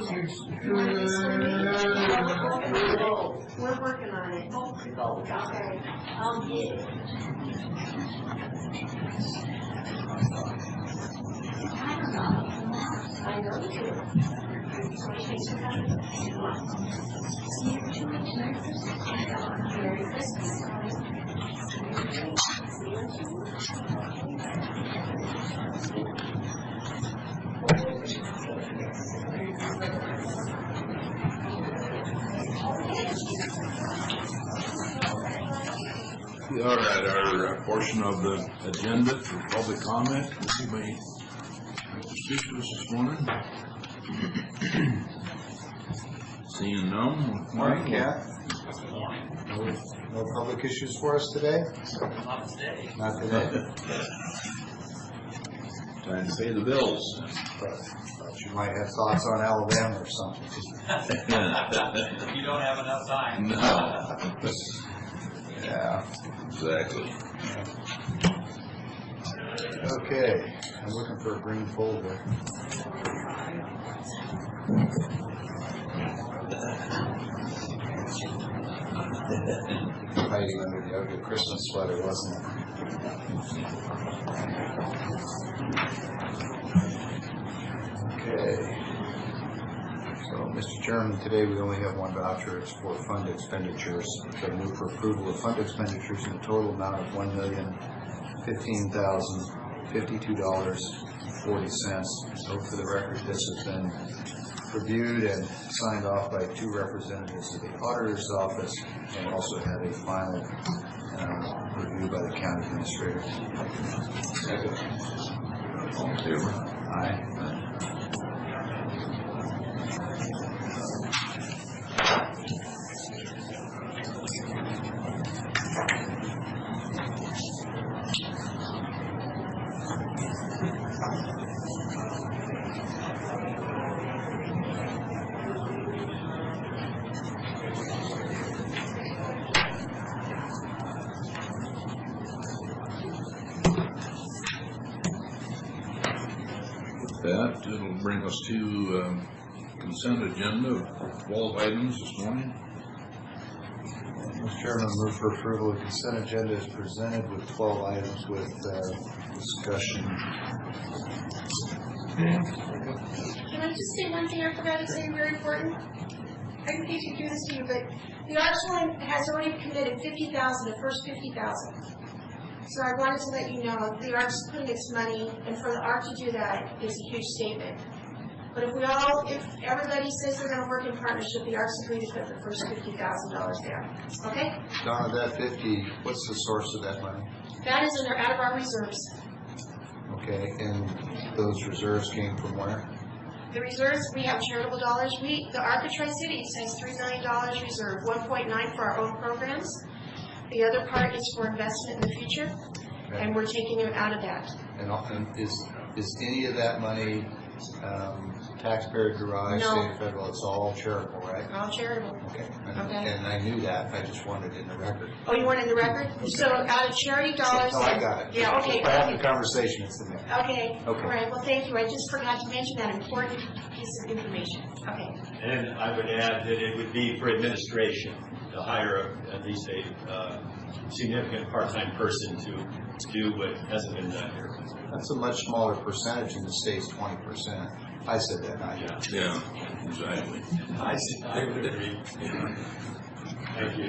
We're working on it. Okay. I'll get it. I know you do. Merry Christmas. All right, our portion of the agenda for public comment. Does anybody like to speak to us this morning? Seeing none. Morning, Kat. No public issues for us today? Not today. Not today. Time to pay the bills. Thought you might have thoughts on Alabama or something. You don't have enough time. No. Yeah. Exactly. Okay. I'm looking for a green folder. Hiding under the ugly Christmas sweater, wasn't it? Okay. So, Mr. Chairman, today we only have one voucher. It's for fund expenditures. So I move for approval of fund expenditures in a total amount of $1,015,052.40. Note for the record, this has been reviewed and signed off by 2 representatives of the auditor's office and also had a final review by the county administrator. All in favor? Aye. That it'll bring us to consent agenda of 12 items this morning. Mr. Chairman, I move for approval of consent agenda as presented with 12 items with discussion. Can I just say one thing I forgot to say, very important? I hate to do this to you, but the Arts Fund has already committed $50,000, the first $50,000. So I wanted to let you know, the Arts is putting its money, and for the Arc to do that is a huge statement. But if everybody says they're going to work in partnership, the Arts agreed to put the first $50,000 there. Okay? Donna, that 50, what's the source of that money? That is out of our reserves. Okay, and those reserves came from where? The reserves, we have charitable dollars. The Arc of Tri-Cities has $3 million reserve, 1.9 for our own programs. The other part is for investment in the future, and we're taking it out of that. And is any of that money taxpayer-derived, No. state or federal? It's all charitable, right? All charitable. Okay. Okay. And I knew that. I just wanted it in the record. Oh, you want it in the record? So out of charity dollars. Oh, I got it. Yeah, okay. If I have the conversation, it's in there. Okay. Okay. All right. Well, thank you. I just forgot to mention that important piece of information. Okay. And I would add that it would be for administration to hire at least a significant part-time person to do what hasn't been done here. That's a much smaller percentage than the state's 20%. I said that, not you. Yeah, exactly. I would agree. Thank you.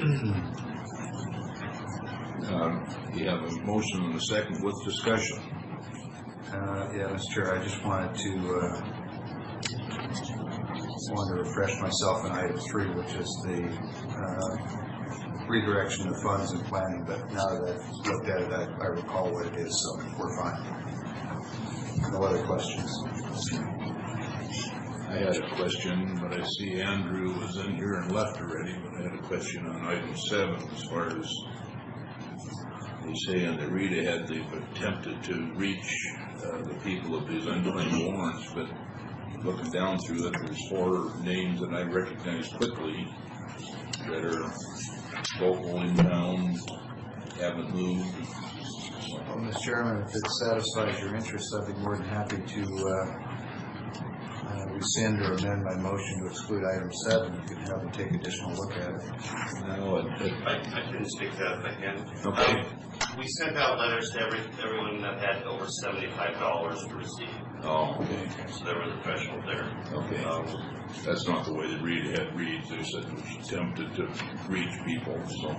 You have a motion and a second with discussion. Yeah, Mr. Chair, I just wanted to refresh myself on item 3, which is the redirection of funds and planning, but now that I've looked at it, I recall what it is, so we're fine. No other questions. I had a question, but I see Andrew was in here and left already, but I had a question on item 7 as far as they say in the read ahead they've attempted to reach the people of these unclaimed warrants, but looking down through it, there's 4 names that I recognize quickly that are local in town, haven't moved. Well, Mr. Chairman, if it satisfies your interest, I'd be more than happy to rescind or amend my motion to exclude item 7. You can have them take additional look at it. No, I can speak to that if I can. Okay. We sent out letters to everyone that had over $75 to receive. Oh, okay. So there was a threshold there. Okay. That's not the way the read ahead reads. They said it was attempted to reach people, so.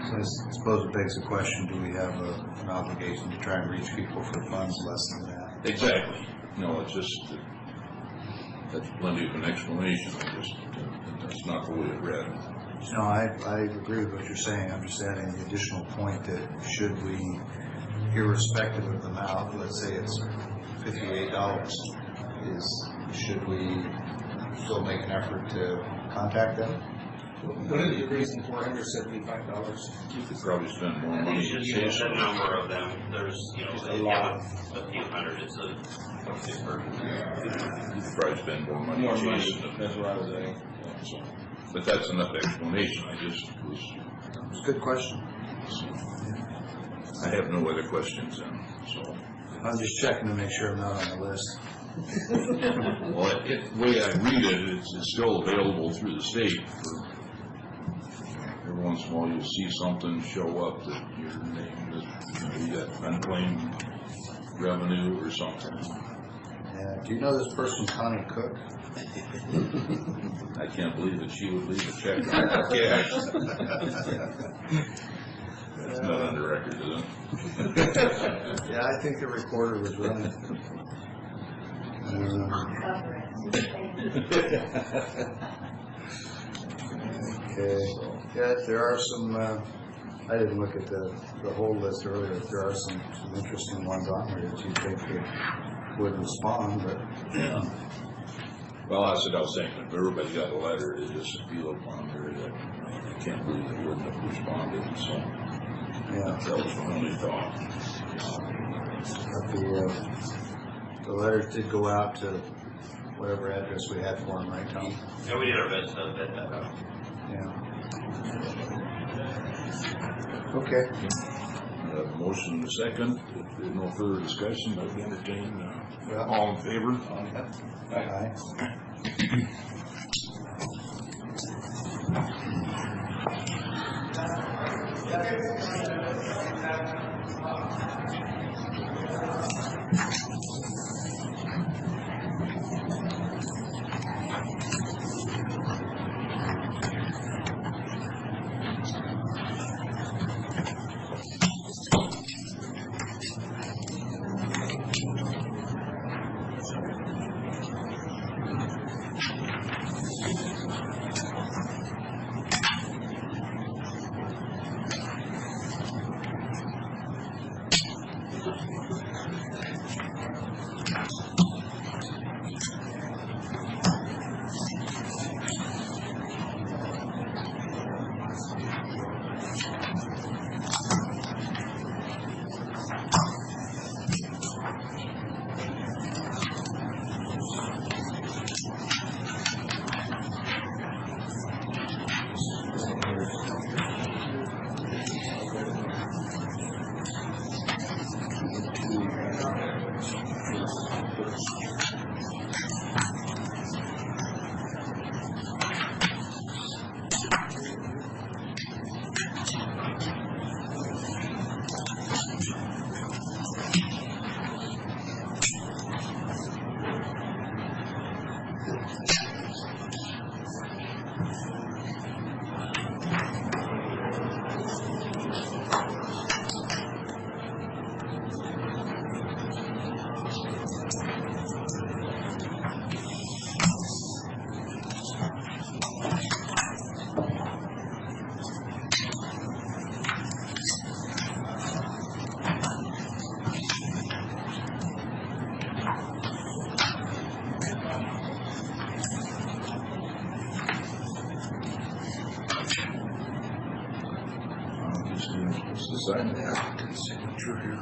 I suppose it begs the question, do we have an obligation to try and reach people for funds less than that? Exactly. No, it's just, that's plenty of an explanation. That's not the way it read. No, I agree with what you're saying. I'm just adding the additional point that should we, irrespective of the amount, let's say it's $58, should we still make an effort to contact them? What is the reason for under $75? You could probably spend more money. It's a number of them. There's, a few hundred. It's a big burden. You could probably spend more money. Chasing them. That's what I was saying. So, but that's enough explanation. I just was. It's a good question. I have no other questions then, so. I'm just checking to make sure I'm not on the list. Well, the way I read it, it's still available through the state for, every once in a while you'll see something show up that your name is, you got unclaimed revenue or something. Yeah, do you know this person, Connie Cook? I can't believe that she would leave a check on our cash. It's not on the record, is it? Yeah, I think the recorder was running. Okay, yeah, there are some, I didn't look at the whole list earlier, there are some interesting ones on there that you think would respond, but. Well, that's what I was thinking. If everybody got a letter, there's just a few of them on there that I can't believe they wouldn't have responded, so. Yeah. That was my only thought. But the letters did go out to whatever address we had for them, right, Tom? Yeah, we did our best to vet that out. Yeah. Okay. Motion and a second. If there's no further discussion, I'd entertain, all in favor? Aye. Sign the applicant's signature here.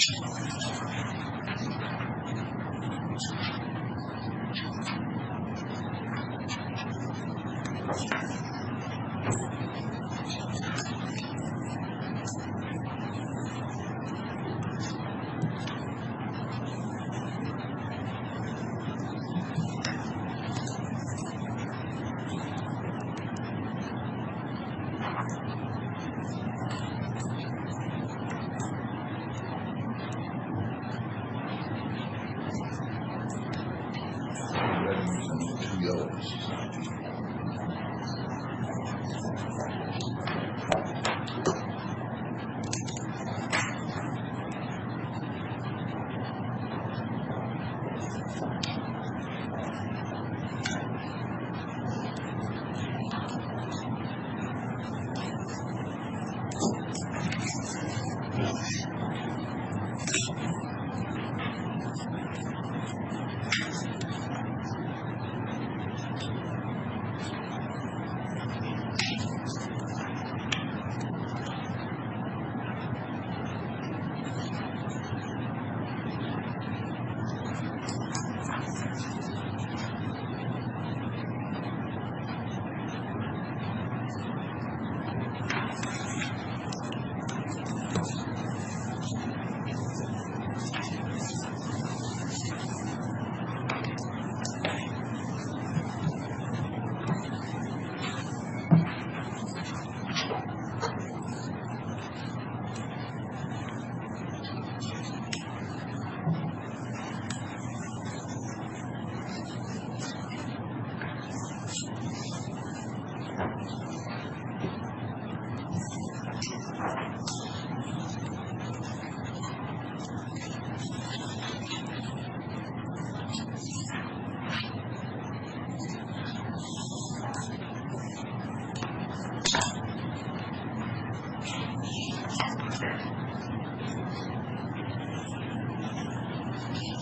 Two yellows.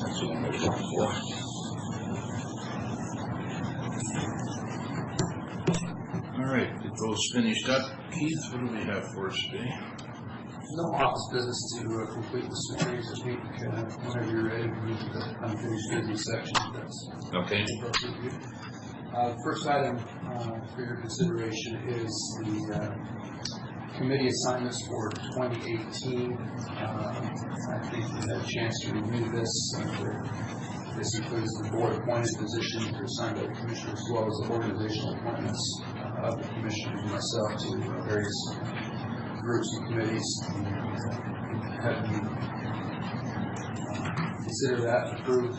That's what I'm looking for. All right, get those finished up. Keith, what do we have for us today? No office business to complete this series. I think whenever you're ready, we move to the unfinished business section. That's Okay. appropriate for you. The first item for your consideration is the committee assignments for 2018. I think you had a chance to review this. This includes the board-appointed positions that are assigned by the commissioner, as well as the organizational appointments of the commissioner and myself to various groups and committees. Have you consider that and approve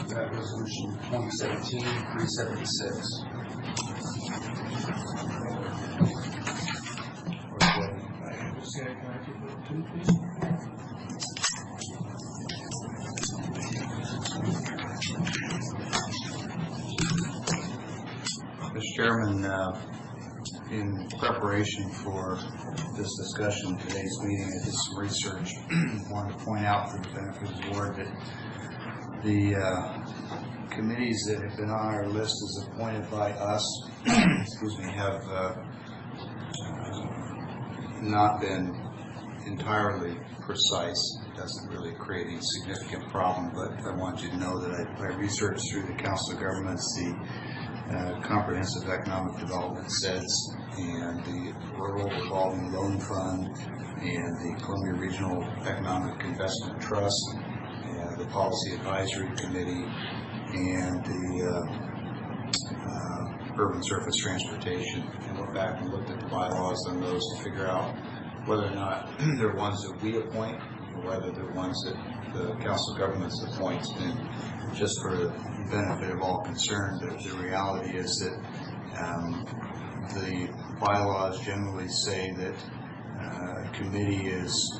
that resolution 2017-376? Mr. Chairman, in preparation for this discussion, today's meeting, I did some research. I wanted to point out for the benefit of the board that the committees that have been on our list as appointed by us, excuse me, have not been entirely precise. It doesn't really create any significant problem, but I want you to know that I researched through the Council of Governments, the Comprehensive Economic Development SEDS, and the Rural Revolving Loan Fund, and the Columbia Regional Economic Investment Trust, the Policy Advisory Committee, and the Urban Surface Transportation. And went back and looked at the bylaws on those to figure out whether or not they're ones that we appoint or whether they're ones that the Council of Governments appoints. And just for the benefit of all concerned, the reality is that the bylaws generally say that a committee is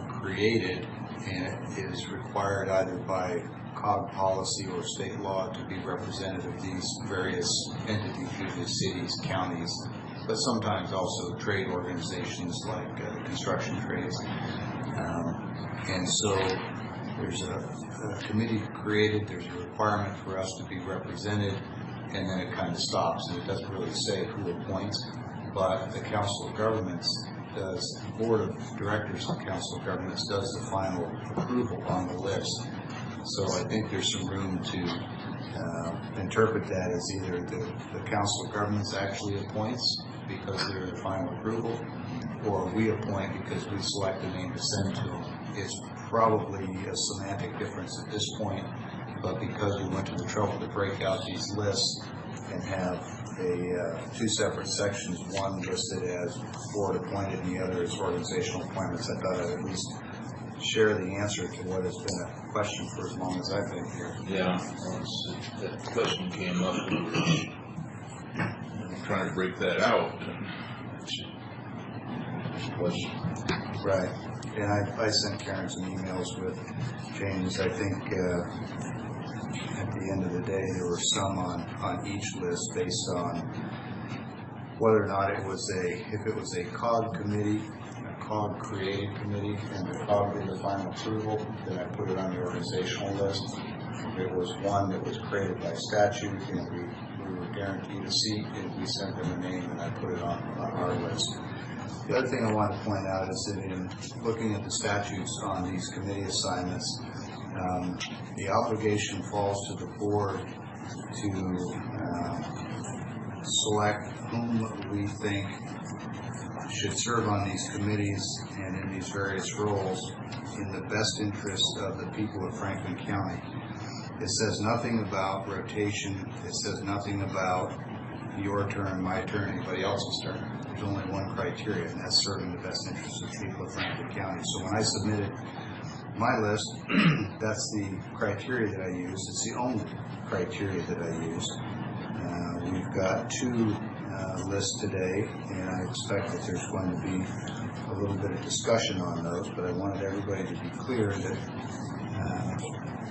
created and it is required either by COG policy or state law to be representative of these various entities, usually cities, counties, but sometimes also trade organizations like construction trades. And so there's a committee created, there's a requirement for us to be represented, and then it kind of stops, and it doesn't really say who appoints, but the Council of Governments does, the Board of Directors of Council of Governments does the final approval on the list. So I think there's some room to interpret that as either the Council of Governments actually appoints because they're the final approval, or we appoint because we select a name to send to them. It's probably a semantic difference at this point, but because we went to the trouble to break out these lists and have two separate sections, one listed as board appointed and the other as organizational appointments, I thought I'd at least share the answer to what has been a question for as long as I've been here. Yeah, that question came up. I'm trying to break that out. Right. And I sent Karen some emails with James. I think at the end of the day, there were some on each list based on whether or not it was if it was a COG committee, a COG created committee, and the COG did the final approval, then I put it on the organizational list. If it was one that was created by statute and we were guaranteed a seat, and we sent them a name, and I put it on our list. The other thing I want to point out is that in looking at the statutes on these committee assignments, the obligation falls to the board to select whom we think should serve on these committees and in these various roles in the best interest of the people of Franklin County. It says nothing about rotation. It says nothing about your turn, my turn, anybody else's turn. There's only one criteria, and that's serving the best interests of the people of Franklin County. So when I submitted my list, that's the criteria that I used. It's the only criteria that I used. We've got two lists today, and I expect that there's going to be a little bit of discussion on those, but I wanted everybody to be clear that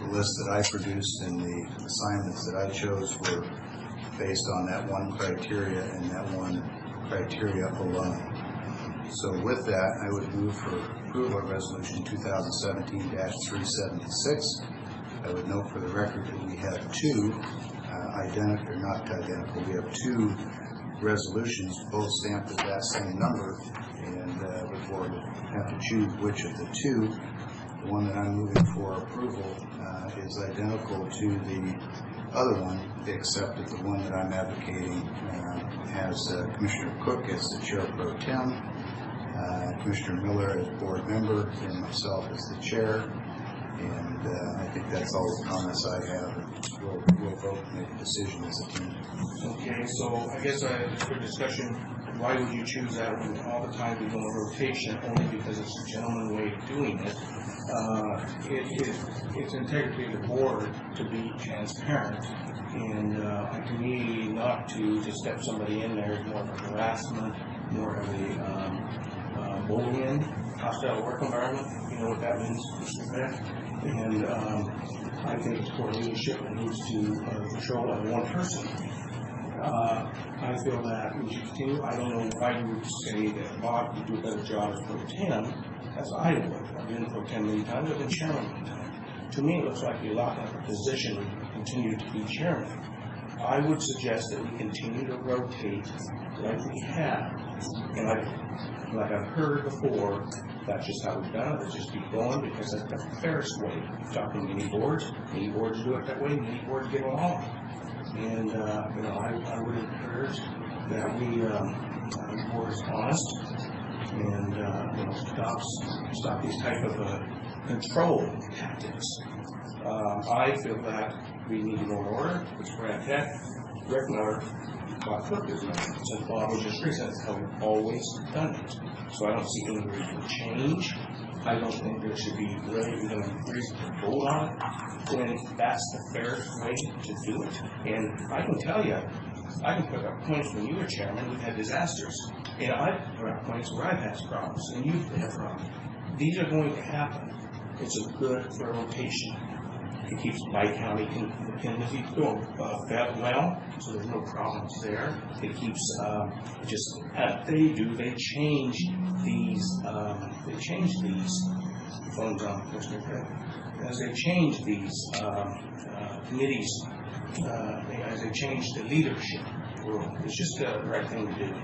the list that I produced and the assignments that I chose were based on that one criteria and that one criteria alone. So with that, I would move for approval of Resolution 2017-376. I would note for the record that we have two identical, or not identical, we have two resolutions, both stamped with that same number, and the board would have to choose which of the two. The one that I'm moving for approval is identical to the other one, except that the one that I'm advocating has Commissioner Cook as the chair pro tem, Commissioner Miller as board member, and myself as the chair. And I think that's all the comments I have. We'll vote and make a decision as a team. Okay, so I guess just for discussion, why would you choose that when all the time we go on rotation? Only because it's a gentleman's way of doing it. It's integrity of the board to be transparent, and to me, not to step somebody in there is more of a harassment, more of a bullying, hostile work environment. You know what that means, Mr. Beck? And I think it's poor leadership that needs to control on one person. I feel that we should continue. I don't know why you would say that Bob would do a better job as pro tem as I would. I've been pro tem many times. I've been chairman many times. To me, it looks like you're locking up a position to continue to be chairman. I would suggest that we continue to rotate like we have. And like I've heard before, that's just how we've done it. Let's just keep going because that's the fairest way. Talking to many boards do it that way. Many boards get along. And I would encourage that the board is honest and stop these type of control tactics. I feel that we need to go in order, which Brad Peck, Rick Miller, Bob Cook is doing. Since Bob was just recent, that's how we've always done it. So I don't see any reason to change. I don't think there should be really even a reason to vote on it when that's the fairest way to do it. And I can tell you, I can put up points when you were chairman, we've had disasters. And I've put up points where I've had problems and you've had problems. These are going to happen. It's a good for rotation. It keeps my county independently going well, so there's no problems there. It keeps they change these phones on, as they change these committees, as they change the leadership role. It's just the right thing to do.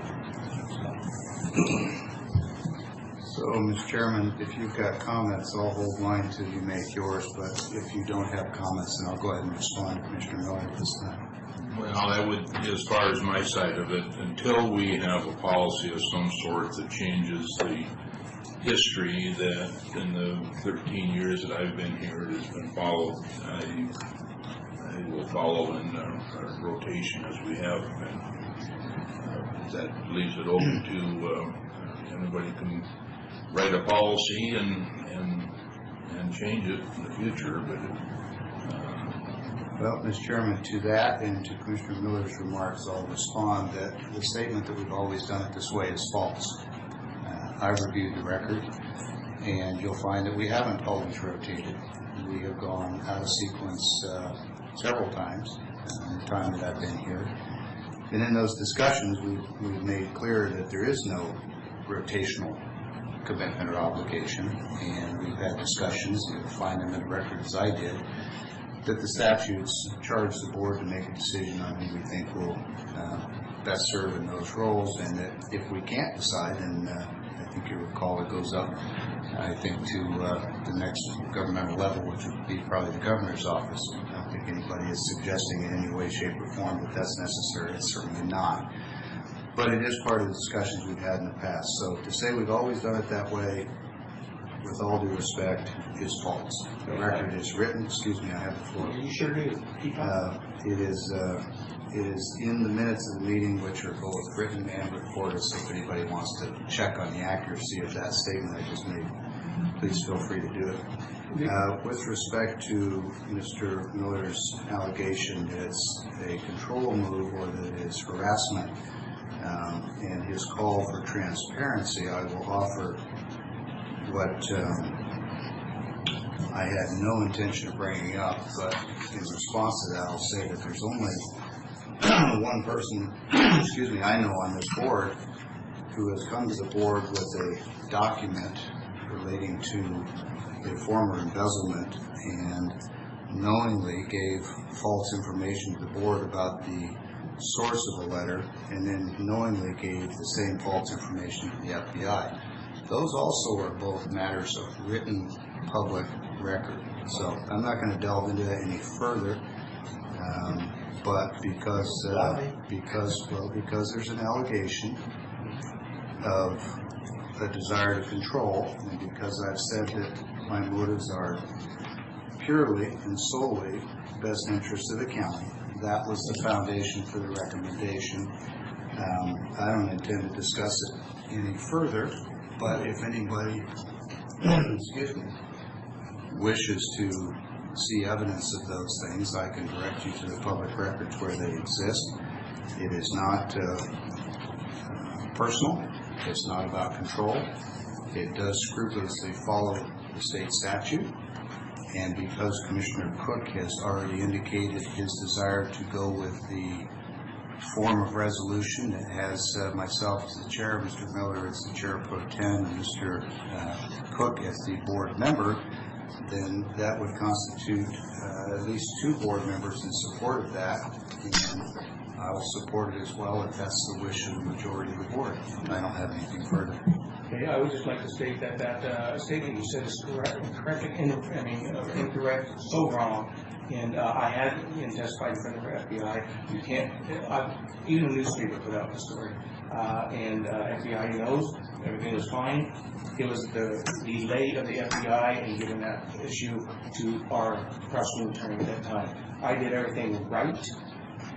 So, Mr. Chairman, if you've got comments, I'll hold mine till you make yours, but if you don't have comments, then I'll go ahead and respond to Commissioner Miller at this time. Well, I would, as far as my side of it, until we have a policy of some sort that changes the history that in the 13 years that I've been here has been followed, I will follow in rotation as we have been. That leaves it open to anybody can write a policy and change it in the future, but well, Mr. Chairman, to that and to Commissioner Miller's remarks, I'll respond that the statement that we've always done it this way is false. I've reviewed the record, and you'll find that we haven't always rotated. We have gone out of sequence several times in the time that I've been here. And in those discussions, we've made clear that there is no rotational commitment or obligation, and we've had discussions, you'll find them in the record as I did, that the statutes charge the board to make a decision on who we think will best serve in those roles, and that if we can't decide, and I think you recall it goes up, I think, to the next governmental level, which would be probably the governor's office. I don't think anybody is suggesting in any way, shape, or form that that's necessary. It's certainly not. But it is part of the discussions we've had in the past. So to say we've always done it that way, with all due respect, is false. The record is written. Excuse me, I have the floor. You sure do. Keep on. It is in the minutes of the meeting, which are both written and recorded, so if anybody wants to check on the accuracy of that statement I just made, please feel free to do it. With respect to Mr. Miller's allegation that it's a control move or that it is harassment, and his call for transparency, I will offer what I had no intention of bringing up, but in response to that, I'll say that there's only one person, excuse me, I know on this board who has come to the board with a document relating to a former embezzlement and knowingly gave false information to the board about the source of the letter, and then knowingly gave the same false information to the FBI. Those also are both matters of written public record. So I'm not going to delve into that any further, but because there's an allegation of a desire to control, and because I've said that my motives are purely and solely best interest of the county, that was the foundation for the recommendation. I don't intend to discuss it any further, but if anybody excuse me, wishes to see evidence of those things, I can direct you to the public records where they exist. It is not personal. It's not about control. It does scrupulously follow the state statute. And because Commissioner Cook has already indicated his desire to go with the form of resolution that has myself as the chair, Mr. Miller as the chair pro tem, and Mr. Cook as the board member, then that would constitute at least two board members in support of that, and I will support it as well if that's the wish of the majority of the board. I don't have anything further. Okay, I would just like to state that that statement you said is incorrect, so wrong. And I had testified in front of the FBI. You can't, even a newspaper put out the story. And FBI knows everything was fine. It was the delay of the FBI in giving that issue to our prosecuting attorney at that time. I did everything right.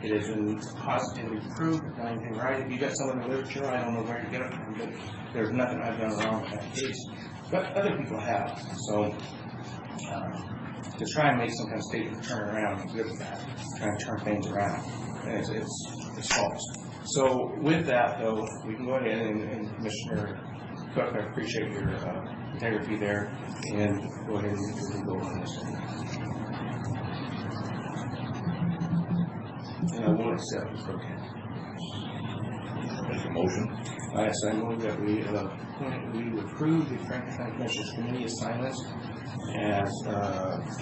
It has been positively proved. I've done anything right. If you got some in the literature, I don't know where to get it from, but there's nothing I've done wrong with that case. But other people have. So to try and make some kind of statement turn around and good with that, trying to turn things around, and it's false. So with that, though, we can go ahead and Commissioner Cook, I appreciate your integrity there, and go ahead and go on this. And I will accept this program. Make a motion. Yes, I move that we approve the Franklin County Commissioners Committee assignments as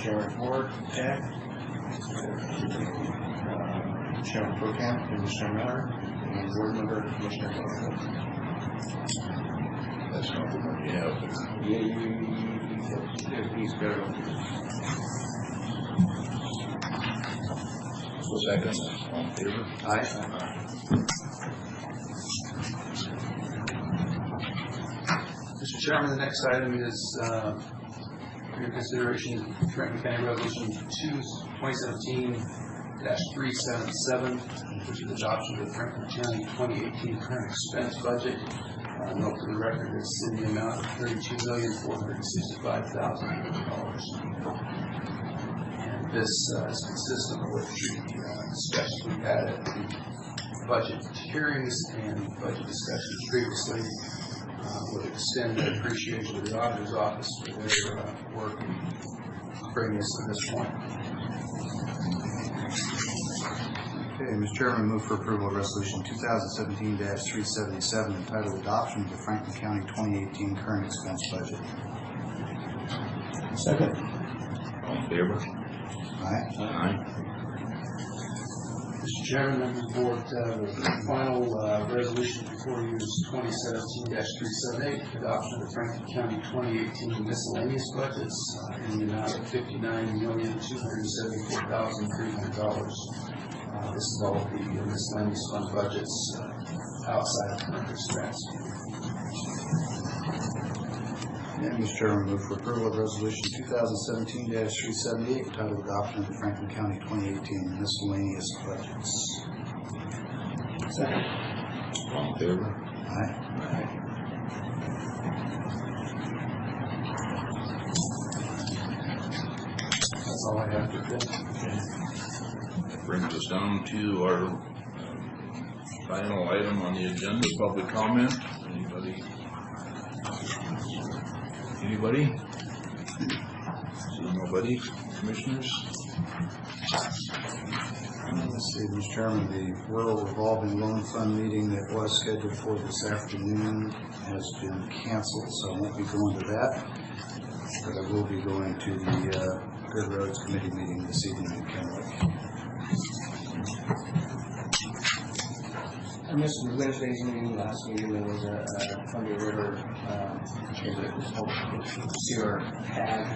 Chairman Ford, Tech, Chairman Pro Tem, Commissioner Miller, and Board Member Commissioner Gordon. That's not the one you have. He's better. Second. All in favor? Aye. Mr. Chairman, the next item is for your consideration, Trenton County Resolution 2017-377, which is adoption of the Franklin County 2018 current expense budget. Note for the record, it's in the amount of $32,465,000. And this is consistent with the discussions we've had at the budget hearings and budget discussions previously. Would extend the appreciation of the auditor's office for their work in bringing us to this point. Okay, Mr. Chairman, move for approval of Resolution 2017-377 entitled Adoption of the Franklin County 2018 Current Expense Budget. Second. All in favor? Aye. Aye. Mr. Chairman, members of the board, the final resolution before you is 2017-378, adoption of the Franklin County 2018 miscellaneous budgets in the amount of $59,274,300. This is all of the miscellaneous fund budgets outside of current expense. And Mr. Chairman, move for approval of Resolution 2017-378 entitled Adoption of the Franklin County 2018 Miscellaneous Budgets. Second. All in favor? Aye. Aye. That's all I have for today. That brings us down to our final item on the agenda, public comment. Anybody? Anybody? See nobody? Commissioners? Let's see, Mr. Chairman, the Rural Revolving Loan Fund meeting that was scheduled for this afternoon has been canceled, so I won't be going to that. But I will be going to the Good Roads Committee meeting this evening in Kennewick. I missed Wednesday's meeting. Last meeting, there was a Columbia River, Sierra Tag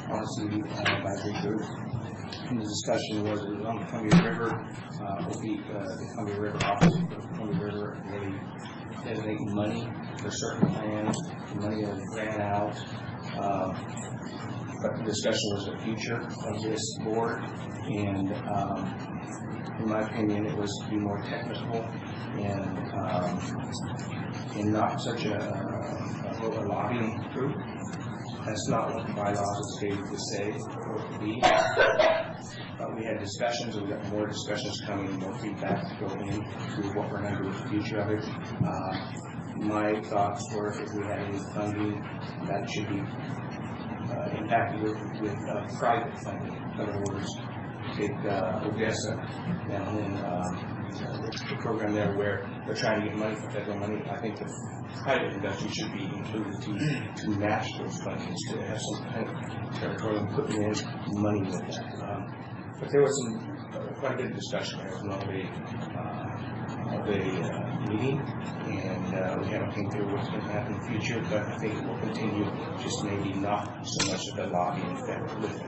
policy advisory group. And the discussion was on the Columbia River, will be the Columbia River office for the Columbia River really designating money for certain plans. The money has ran out. But the discussion was the future of this board, and in my opinion, it was to be more technical and not such a lobbying group. That's not what the bylaws are stated to say or to be. But we had discussions, and we got more discussions coming, more feedback to go into what we're going to do with the future of it. My thoughts were if we had any funding, that should be impacted with private funding. In other words, take Odessa down in the program there where they're trying to get money for federal money. I think the private industry should be included to match those fundings, to have some kind of territorial putting in money with that. But there was some quite a bit of discussion. There was not of a meeting, and we haven't think through what's going to happen in the future, but I think it will continue, just maybe not so much of the lobbying effect with it.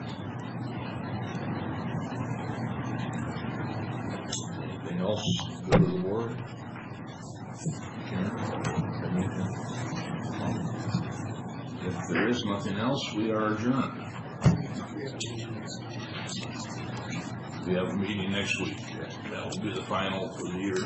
Anything else go to the board? If there is nothing else, we are adjourned. We have a meeting next week. That will be the final for the year.